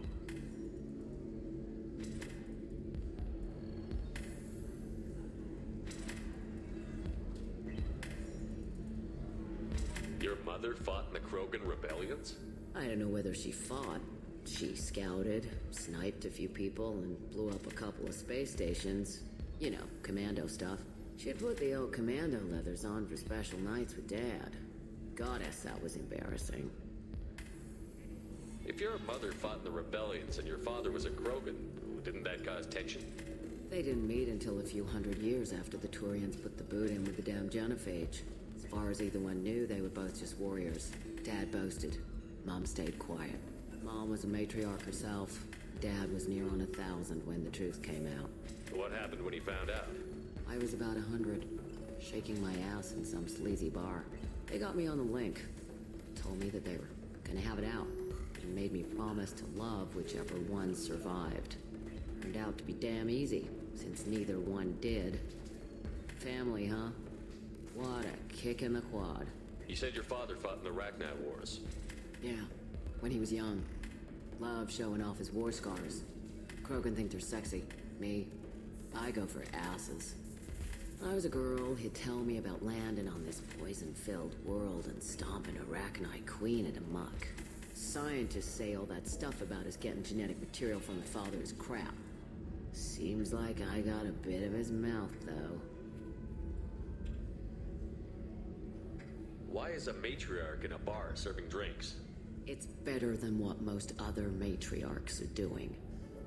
Your mother fought in the Krogan rebellions? I don't know whether she fought. She scouted, sniped a few people, and blew up a couple of space stations. You know, commando stuff. She'd put the old commando leathers on for special nights with Dad. Goddess, that was embarrassing. If your mother fought in the rebellions and your father was a Krogan, didn't that cause tension? They didn't meet until a few hundred years after the Turians put the boot in with the damn genophage. As far as either one knew, they were both just warriors. Dad boasted. Mom stayed quiet. Mom was a matriarch herself. Dad was near on 1,000 when the truth came out. What happened when he found out? I was about 100, shaking my ass in some sleazy bar. They got me on the link. Told me that they were gonna have it out. And made me promise to love whichever one survived. Turned out to be damn easy, since neither one did. Family, huh? What a kick in the quad. You said your father fought in the Rachni Wars. Yeah, when he was young. Loved showing off his war scars. Krogan think they're sexy. Me, I go for asses. When I was a girl, he'd tell me about landing on this poison-filled world and stomping a Rachni queen into muck. Scientists say all that stuff about us getting genetic material from the father is crap. Seems like I got a bit of his mouth, though. Why is a matriarch in a bar serving drinks? It's better than what most other matriarchs are doing.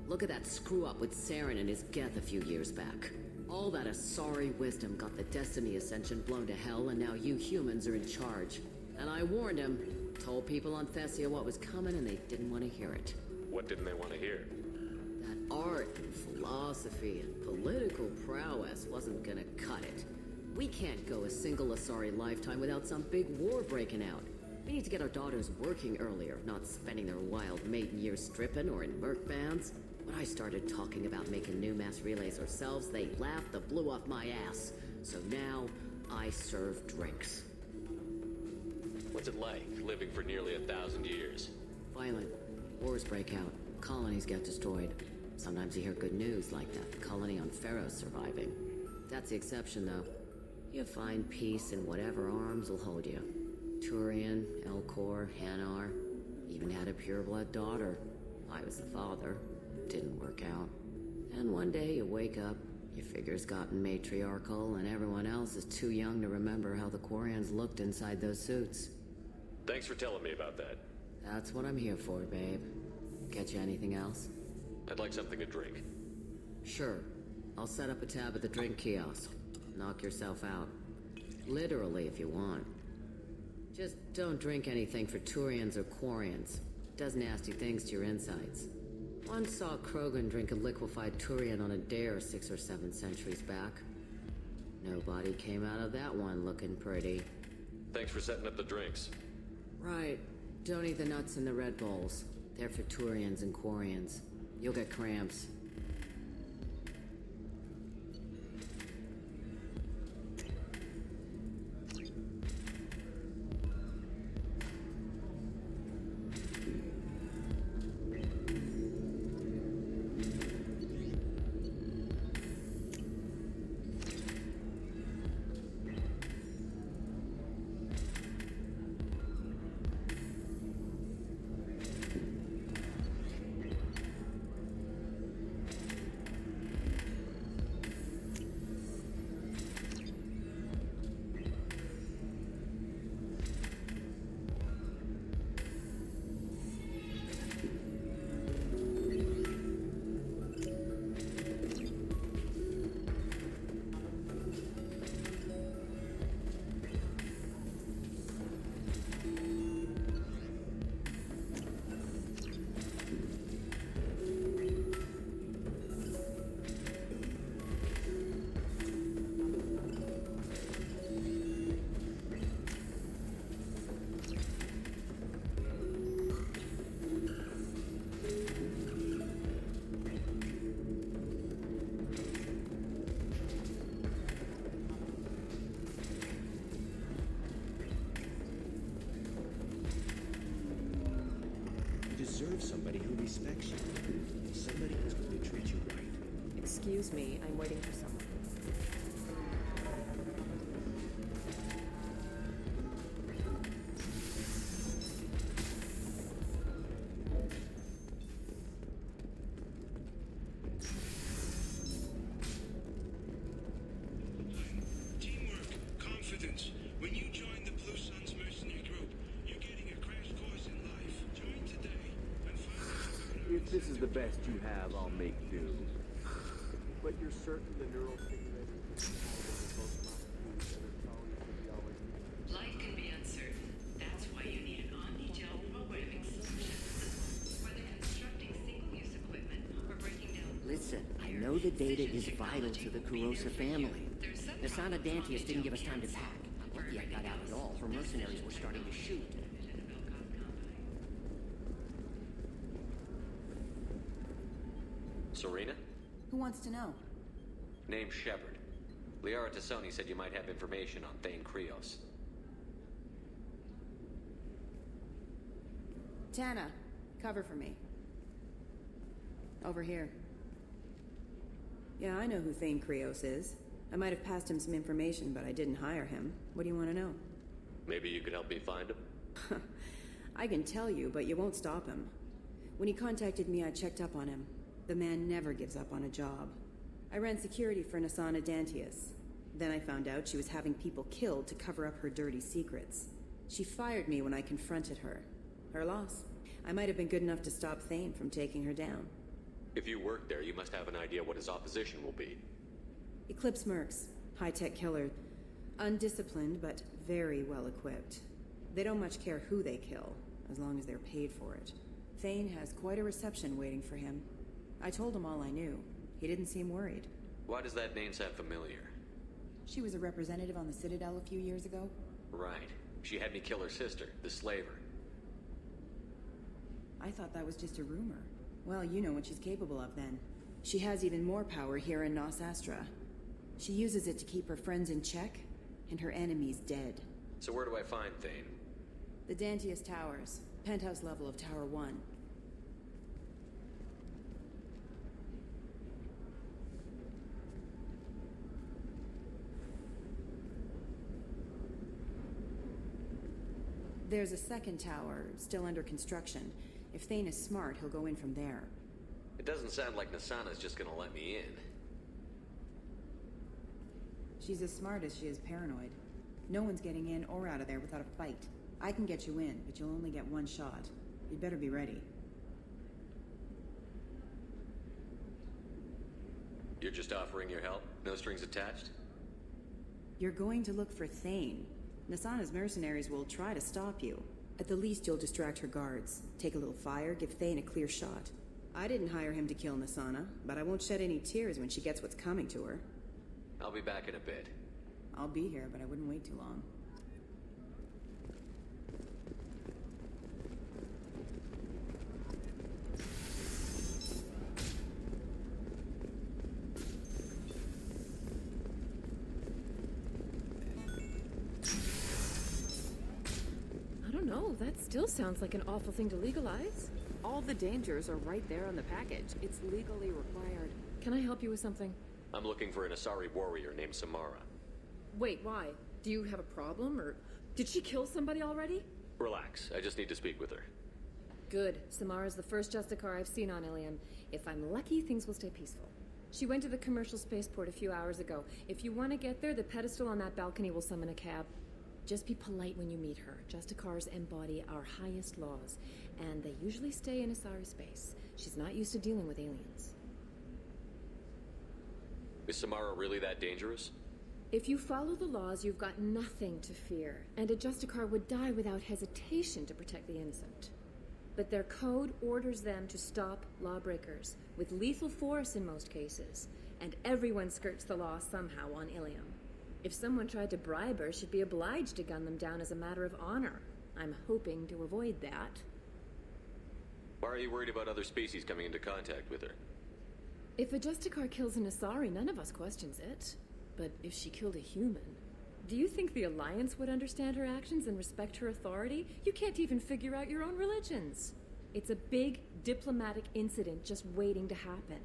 Look at that screw-up with Saren and his Geth a few years back. All that Asari wisdom got the Destiny Ascension blown to hell, and now you humans are in charge. And I warned him. Told people on Thessia what was coming, and they didn't want to hear it. What didn't they want to hear? That art and philosophy and political prowess wasn't gonna cut it. We can't go a single Asari lifetime without some big war breaking out. We need to get our daughters working earlier, not spending their wild maiden years stripping or in merc bands. When I started talking about making new mass relays ourselves, they laughed the blue off my ass. So now, I serve drinks. What's it like, living for nearly 1,000 years? Violent. Wars break out. Colonies get destroyed. Sometimes you hear good news, like that colony on Pharaoh surviving. That's the exception, though. You find peace in whatever arms will hold you. Turian, Elcor, Hanar. Even had a pureblood daughter. I was the father. Didn't work out. And one day you wake up, your figure's gotten matriarchal, and everyone else is too young to remember how the Quarians looked inside those suits. Thanks for telling me about that. That's what I'm here for, babe. Get you anything else? I'd like something to drink. Sure. I'll set up a tab at the drink kiosk. Knock yourself out. Literally, if you want. Just don't drink anything for Turians or Quarians. Does nasty things to your insides. Once saw Krogan drink a liquefied Turian on a dare 6 or 7 centuries back. Nobody came out of that one looking pretty. Thanks for setting up the drinks. Right. Don't eat the nuts in the Red Bowls. They're for Turians and Quarians. You'll get cramps. Somebody who respects you. Somebody who's going to treat you right. Excuse me, I'm waiting for someone. Teamwork, confidence. When you join the Blue Suns mercenary group, you're getting a crash course in life. Join today and find out. If this is the best you have, I'll make do. But you're certain the neural stimulator Life can be uncertain. That's why you need an omni-gel programming solution. Whether constructing single-use equipment or breaking down... Listen, I know the data is vital to the Kurosa family. Nasana Dantius didn't give us time to pack. I'm lucky I got out at all. Her mercenaries were starting to shoot. Serena? Who wants to know? Name's Shepard. Liara Tassoni said you might have information on Thane Krios. Tana, cover for me. Over here. Yeah, I know who Thane Krios is. I might have passed him some information, but I didn't hire him. What do you want to know? Maybe you could help me find him? I can tell you, but you won't stop him. When he contacted me, I checked up on him. The man never gives up on a job. I ran security for Nasana Dantius. Then I found out she was having people killed to cover up her dirty secrets. She fired me when I confronted her. Her loss. I might have been good enough to stop Thane from taking her down. If you work there, you must have an idea what his opposition will be. Eclipse mercs. High-tech killer. Undisciplined, but very well-equipped. They don't much care who they kill, as long as they're paid for it. Thane has quite a reception waiting for him. I told him all I knew. He didn't seem worried. Why does that name sound familiar? She was a representative on the Citadel a few years ago. Right. She had me kill her sister, the slaver. I thought that was just a rumor. Well, you know what she's capable of then. She has even more power here in Nos Astra. She uses it to keep her friends in check, and her enemies dead. So where do I find Thane? The Dantius Towers. Penthouse level of Tower 1. There's a second tower, still under construction. If Thane is smart, he'll go in from there. It doesn't sound like Nasana's just gonna let me in. She's as smart as she is paranoid. No one's getting in or out of there without a fight. I can get you in, but you'll only get one shot. You'd better be ready. You're just offering your help? No strings attached? You're going to look for Thane. Nasana's mercenaries will try to stop you. At the least, you'll distract her guards. Take a little fire, give Thane a clear shot. I didn't hire him to kill Nasana, but I won't shed any tears when she gets what's coming to her. I'll be back in a bit. I'll be here, but I wouldn't wait too long. don't know. That still sounds like an awful thing to legalize. All the dangers are right there on the package. It's legally required. Can I help you with something? I'm looking for an Azari warrior named Samara. Wait, why? Do you have a problem, or did she kill somebody already? Relax, I just need to speak with her. Good. Samara's the first Justicar I've seen on Ilium. If I'm lucky, things will stay peaceful. She went to the commercial spaceport a few hours ago. If you want to get there, the pedestal on that balcony will summon a cab. Just be polite when you meet her. Justicars embody our highest laws, and they usually stay in Azari space. She's not used to dealing with aliens. Is Samara really that dangerous? If you follow the laws, you've got nothing to fear, and a Justicar would die without hesitation to protect the innocent. But their code orders them to stop lawbreakers, with lethal force in most cases, and everyone skirts the law somehow on Ilium. If someone tried to bribe her, she'd be obliged to gun them down as a matter of honor. I'm hoping to avoid that. Why are you worried about other species coming into contact with her? If a Justicar kills an Azari, none of us questions it. But if she killed a human, do you think the Alliance would understand her actions and respect her authority? You can't even figure out your own religions. It's a big diplomatic incident just waiting to happen.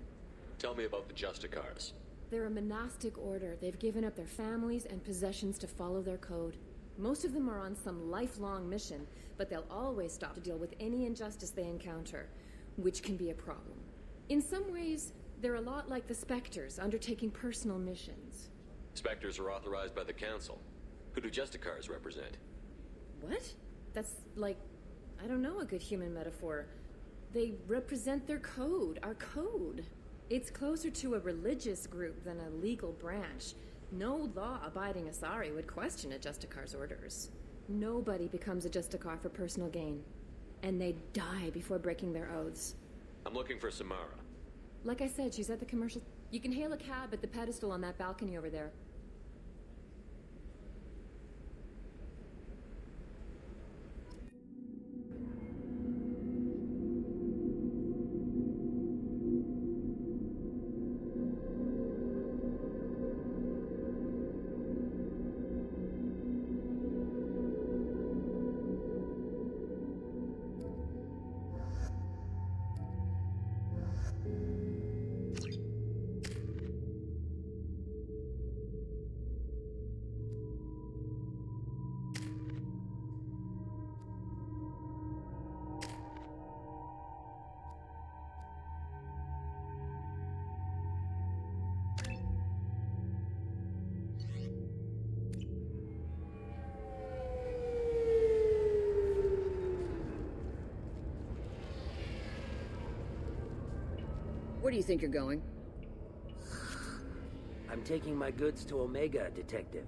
Tell me about the Justicars. They're a monastic order. They've given up their families and possessions to follow their code. Most of them are on some lifelong mission, but they'll always stop to deal with any injustice they encounter, which can be a problem. In some ways, they're a lot like the Spectres, undertaking personal missions. Spectres are authorized by the Council. Who do Justicars represent? What? That's like, I don't know, a good human metaphor. They represent their code, our code. It's closer to a religious group than a legal branch. No law-abiding Azari would question a Justicar's orders. Nobody becomes a Justicar for personal gain. And they die before breaking their oaths. I'm looking for Samara. Like I said, she's at the commercial... You can hail a cab at the pedestal on that balcony over there. Where do you think you're going? I'm taking my goods to Omega, Detective.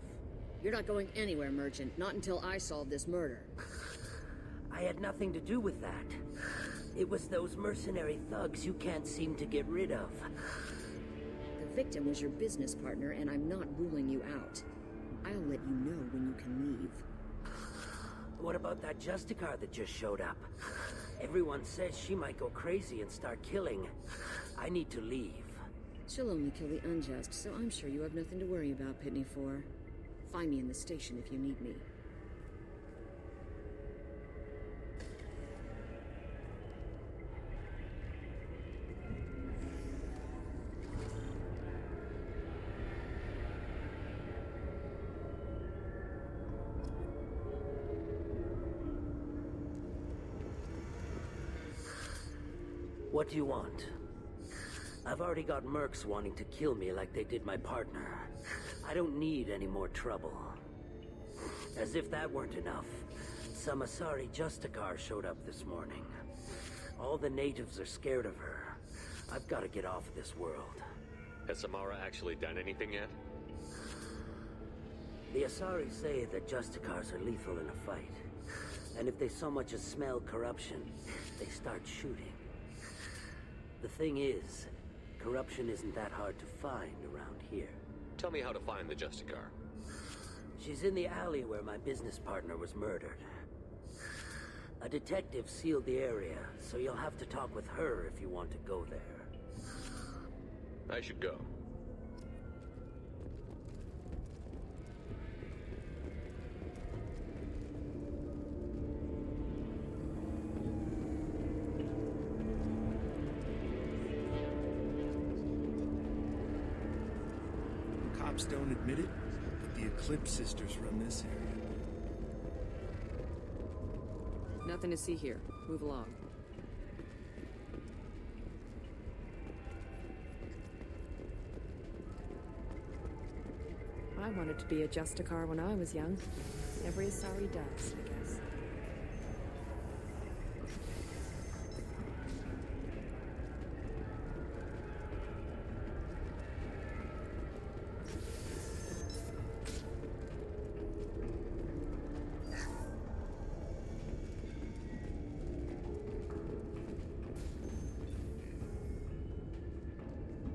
You're not going anywhere, Merchant. Not until I solve this murder. I had nothing to do with that. It was those mercenary thugs you can't seem to get rid of. The victim was your business partner, and I'm not ruling you out. I'll let you know when you can leave. What about that Justicar that just showed up? Everyone says she might go crazy and start killing. I need to leave. She'll only kill the unjust, so I'm sure you have nothing to worry about, Pitney 4. Find me in the station if you need me. What do you want? I've already got mercs wanting to kill me like they did my partner. I don't need any more trouble. As if that weren't enough, some Azari Justicar showed up this morning. All the natives are scared of her. I've got to get off this world. Has Samara actually done anything yet? The Azari say that Justicars are lethal in a fight. And if they so much as smell corruption, they start shooting. The thing is, corruption isn't that hard to find around here. Tell me how to find the Justicar. She's in the alley where my business partner was murdered. A detective sealed the area, so you'll have to talk with her if you want to go there. I should go. cops don't admit it, but the Eclipse sisters run this area. Nothing to see here. Move along. I wanted to be a Justicar when I was young. Every Azari does, I guess.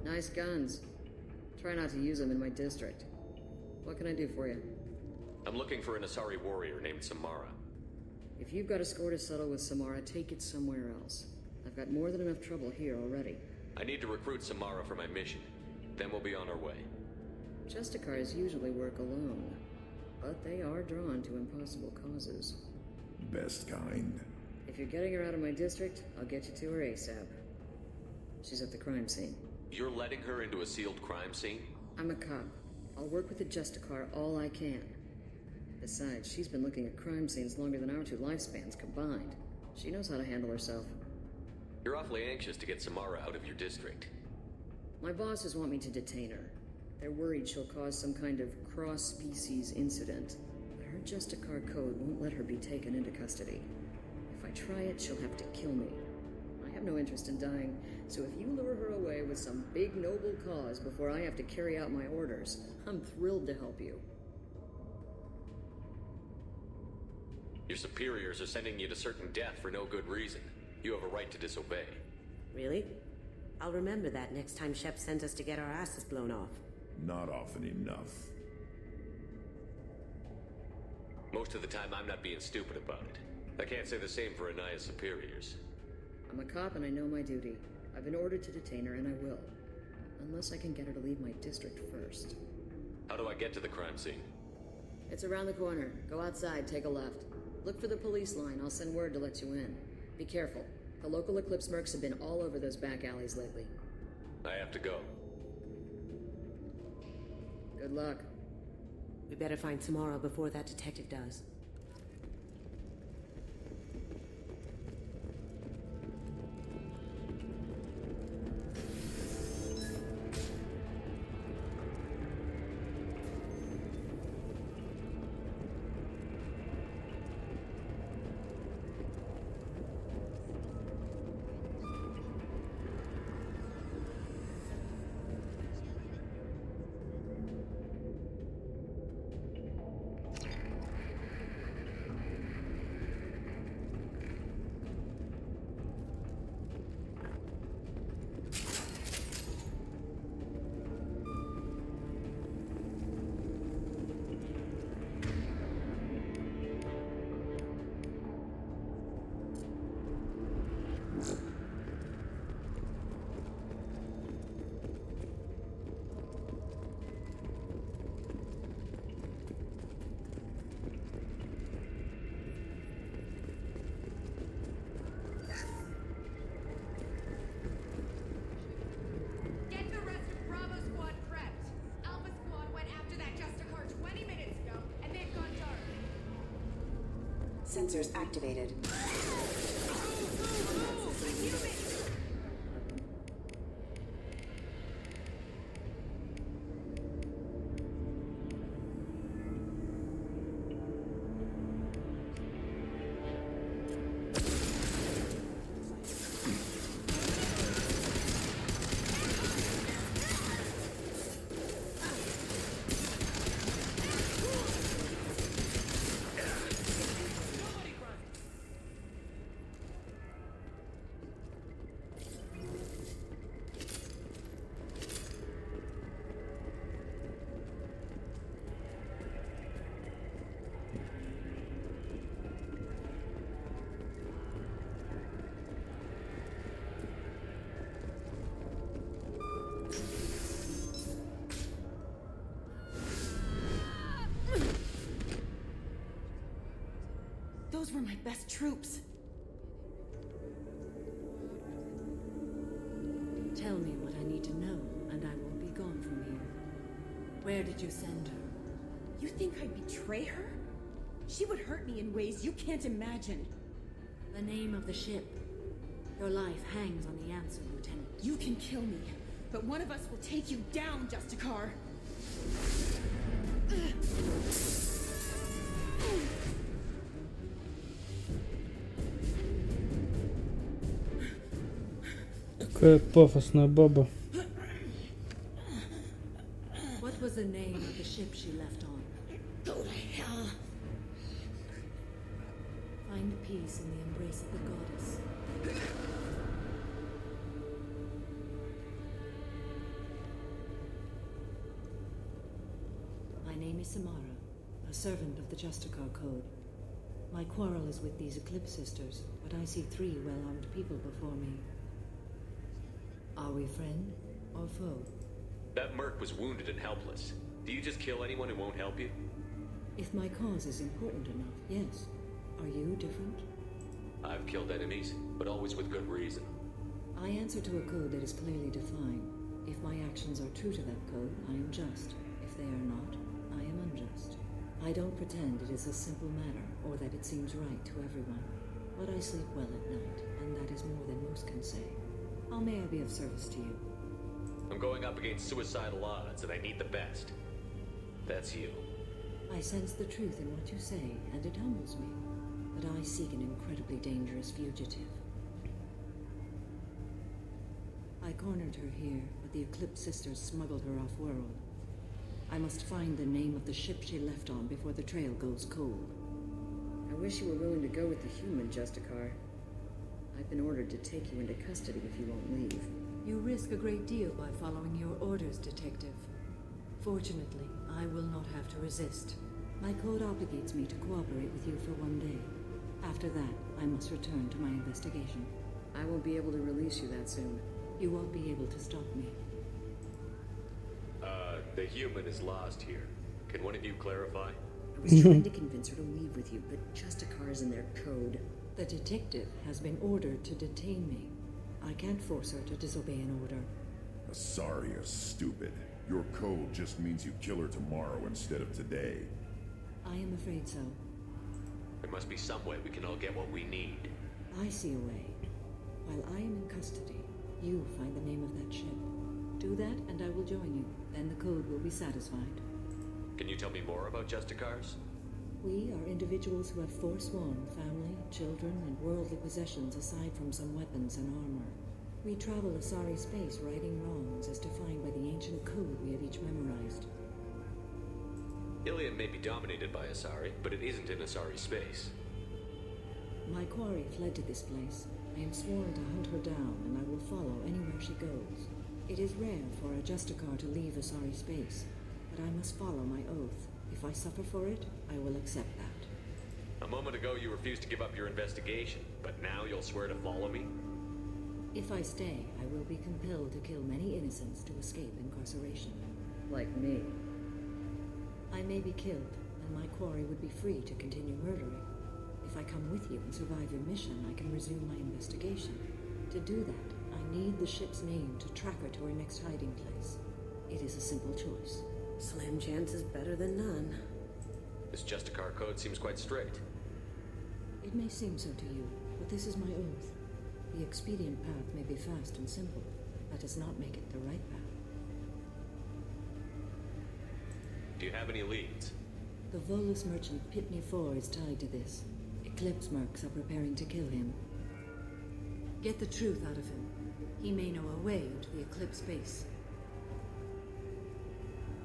Nice guns. Try not to use them in my district. What can I do for you? I'm looking for an Azari warrior named Samara. If you've got a score to settle with Samara, take it somewhere else. I've got more than enough trouble here already. I need to recruit Samara for my mission. Then we'll be on our way. Justicars usually work alone, but they are drawn to impossible causes. Best kind. If you're getting her out of my district, I'll get you to her ASAP. She's at the crime scene. You're letting her into a sealed crime scene? I'm a cop. I'll work with the Justicar all I can. Besides, she's been looking at crime scenes longer than our two lifespans combined. She knows how to handle herself. You're awfully anxious to get Samara out of your district. My bosses want me to detain her. They're worried she'll cause some kind of cross-species incident. But her Justicar code won't let her be taken into custody. If I try it, she'll have to kill me. I have no interest in dying, so if you lure her away with some big noble cause before I have to carry out my orders, I'm thrilled to help you. Your superiors are sending you to certain death for no good reason. You have a right to disobey. Really? I'll remember that next time Shep sends us to get our asses blown off. Not often enough. Most of the time, I'm not being stupid about it. I can't say the same for Anaya's superiors. I'm a cop and I know my duty. I've been ordered to detain her and I will. Unless I can get her to leave my district first. How do I get to the crime scene? It's around the corner. Go outside, take a left. Look for the police line. I'll send word to let you in. Be careful. The local Eclipse mercs have been all over those back alleys lately. I have to go. Good luck. We better find Samara before that detective does. Sensors activated. Those were my best troops. Tell me what I need to know, and I will be gone from here. Where did you send her? You think I'd betray her? She would hurt me in ways you can't imagine. The name of the ship. Your life hangs on the answer, Lieutenant. You can kill me, but one of us will take you down, Justicar. Какая пафосная баба. What was the name of the ship she left on? Go to hell. Find peace in the embrace of the goddess. My name is Samara, a servant of the Justicar Code. My quarrel is with these Eclipse Sisters, but I see 3 well-armed people before me. Are we friend or foe? That merc was wounded and helpless. Do you just kill anyone who won't help you? If my cause is important enough, yes. Are you different? I've killed enemies, but always with good reason. I answer to a code that is clearly defined. If my actions are true to that code, I am just. If they are not, I am unjust. I don't pretend it is a simple matter, or that it seems right to everyone. But I sleep well at night, and that is more than most can say. How may I be of service to you? I'm going up against suicidal odds, and I need the best. That's you. I sense the truth in what you say, and it humbles me. But I seek an incredibly dangerous fugitive. I cornered her here, but the Eclipse Sisters smuggled her off-world. I must find the name of the ship she left on before the trail goes cold. I wish you were willing to go with the human, Justicar. I've been ordered to take you into custody if you won't leave. You risk a great deal by following your orders, Detective. Fortunately, I will not have to resist. My code obligates me to cooperate with you for 1 day. After that, I must return to my investigation. I won't be able to release you that soon. You won't be able to stop me. The human is lost here. Can one of you clarify? I was trying to convince her to leave with you, but Justicar's in their code. The detective has been ordered to detain me. I can't force her to disobey an order. Azari is stupid. Your code just means you kill her tomorrow instead of today. I am afraid so. There must be some way we can all get what we need. I see a way. While I am in custody, you find the name of that ship. Do that and I will join you. Then the code will be satisfied. Can you tell me more about Justicars? We are individuals who have forsworn family, children, and worldly possessions aside from some weapons and armor. We travel Azari space righting wrongs as defined by the ancient code we have each memorized. Ilium may be dominated by Azari, but it isn't in Azari space. My quarry fled to this place. I am sworn to hunt her down, and I will follow anywhere she goes. It is rare for a Justicar to leave Azari space, but I must follow my oath. If I suffer for it, I will accept that. A moment ago you refused to give up your investigation, but now you'll swear to follow me? If I stay, I will be compelled to kill many innocents to escape incarceration. Like me. I may be killed, and my quarry would be free to continue murdering. If I come with you and survive your mission, I can resume my investigation. To do that, I need the ship's name to track her to her next hiding place. It is a simple choice. Slim chance is better than none. This Justicar code seems quite strict. It may seem so to you, but this is my oath. The expedient path may be fast and simple. That does not make it the right path. Do you have any leads? The Volus merchant Pitney 4 is tied to this. Eclipse mercs are preparing to kill him. Get the truth out of him. He may know a way into the Eclipse base.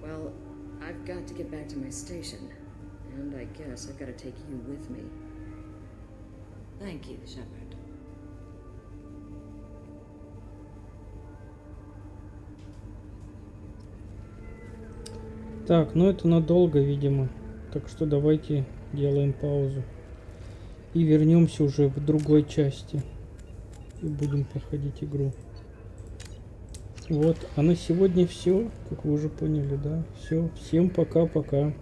Well, I've got to get back to my station. And I guess I've got to take you with me. Thank you, Shepard. Так, ну это надолго, видимо. Так что давайте делаем паузу. И вернемся уже в другой части. И будем проходить игру. Вот, а на сегодня все, как вы уже поняли, да? Все, всем пока-пока.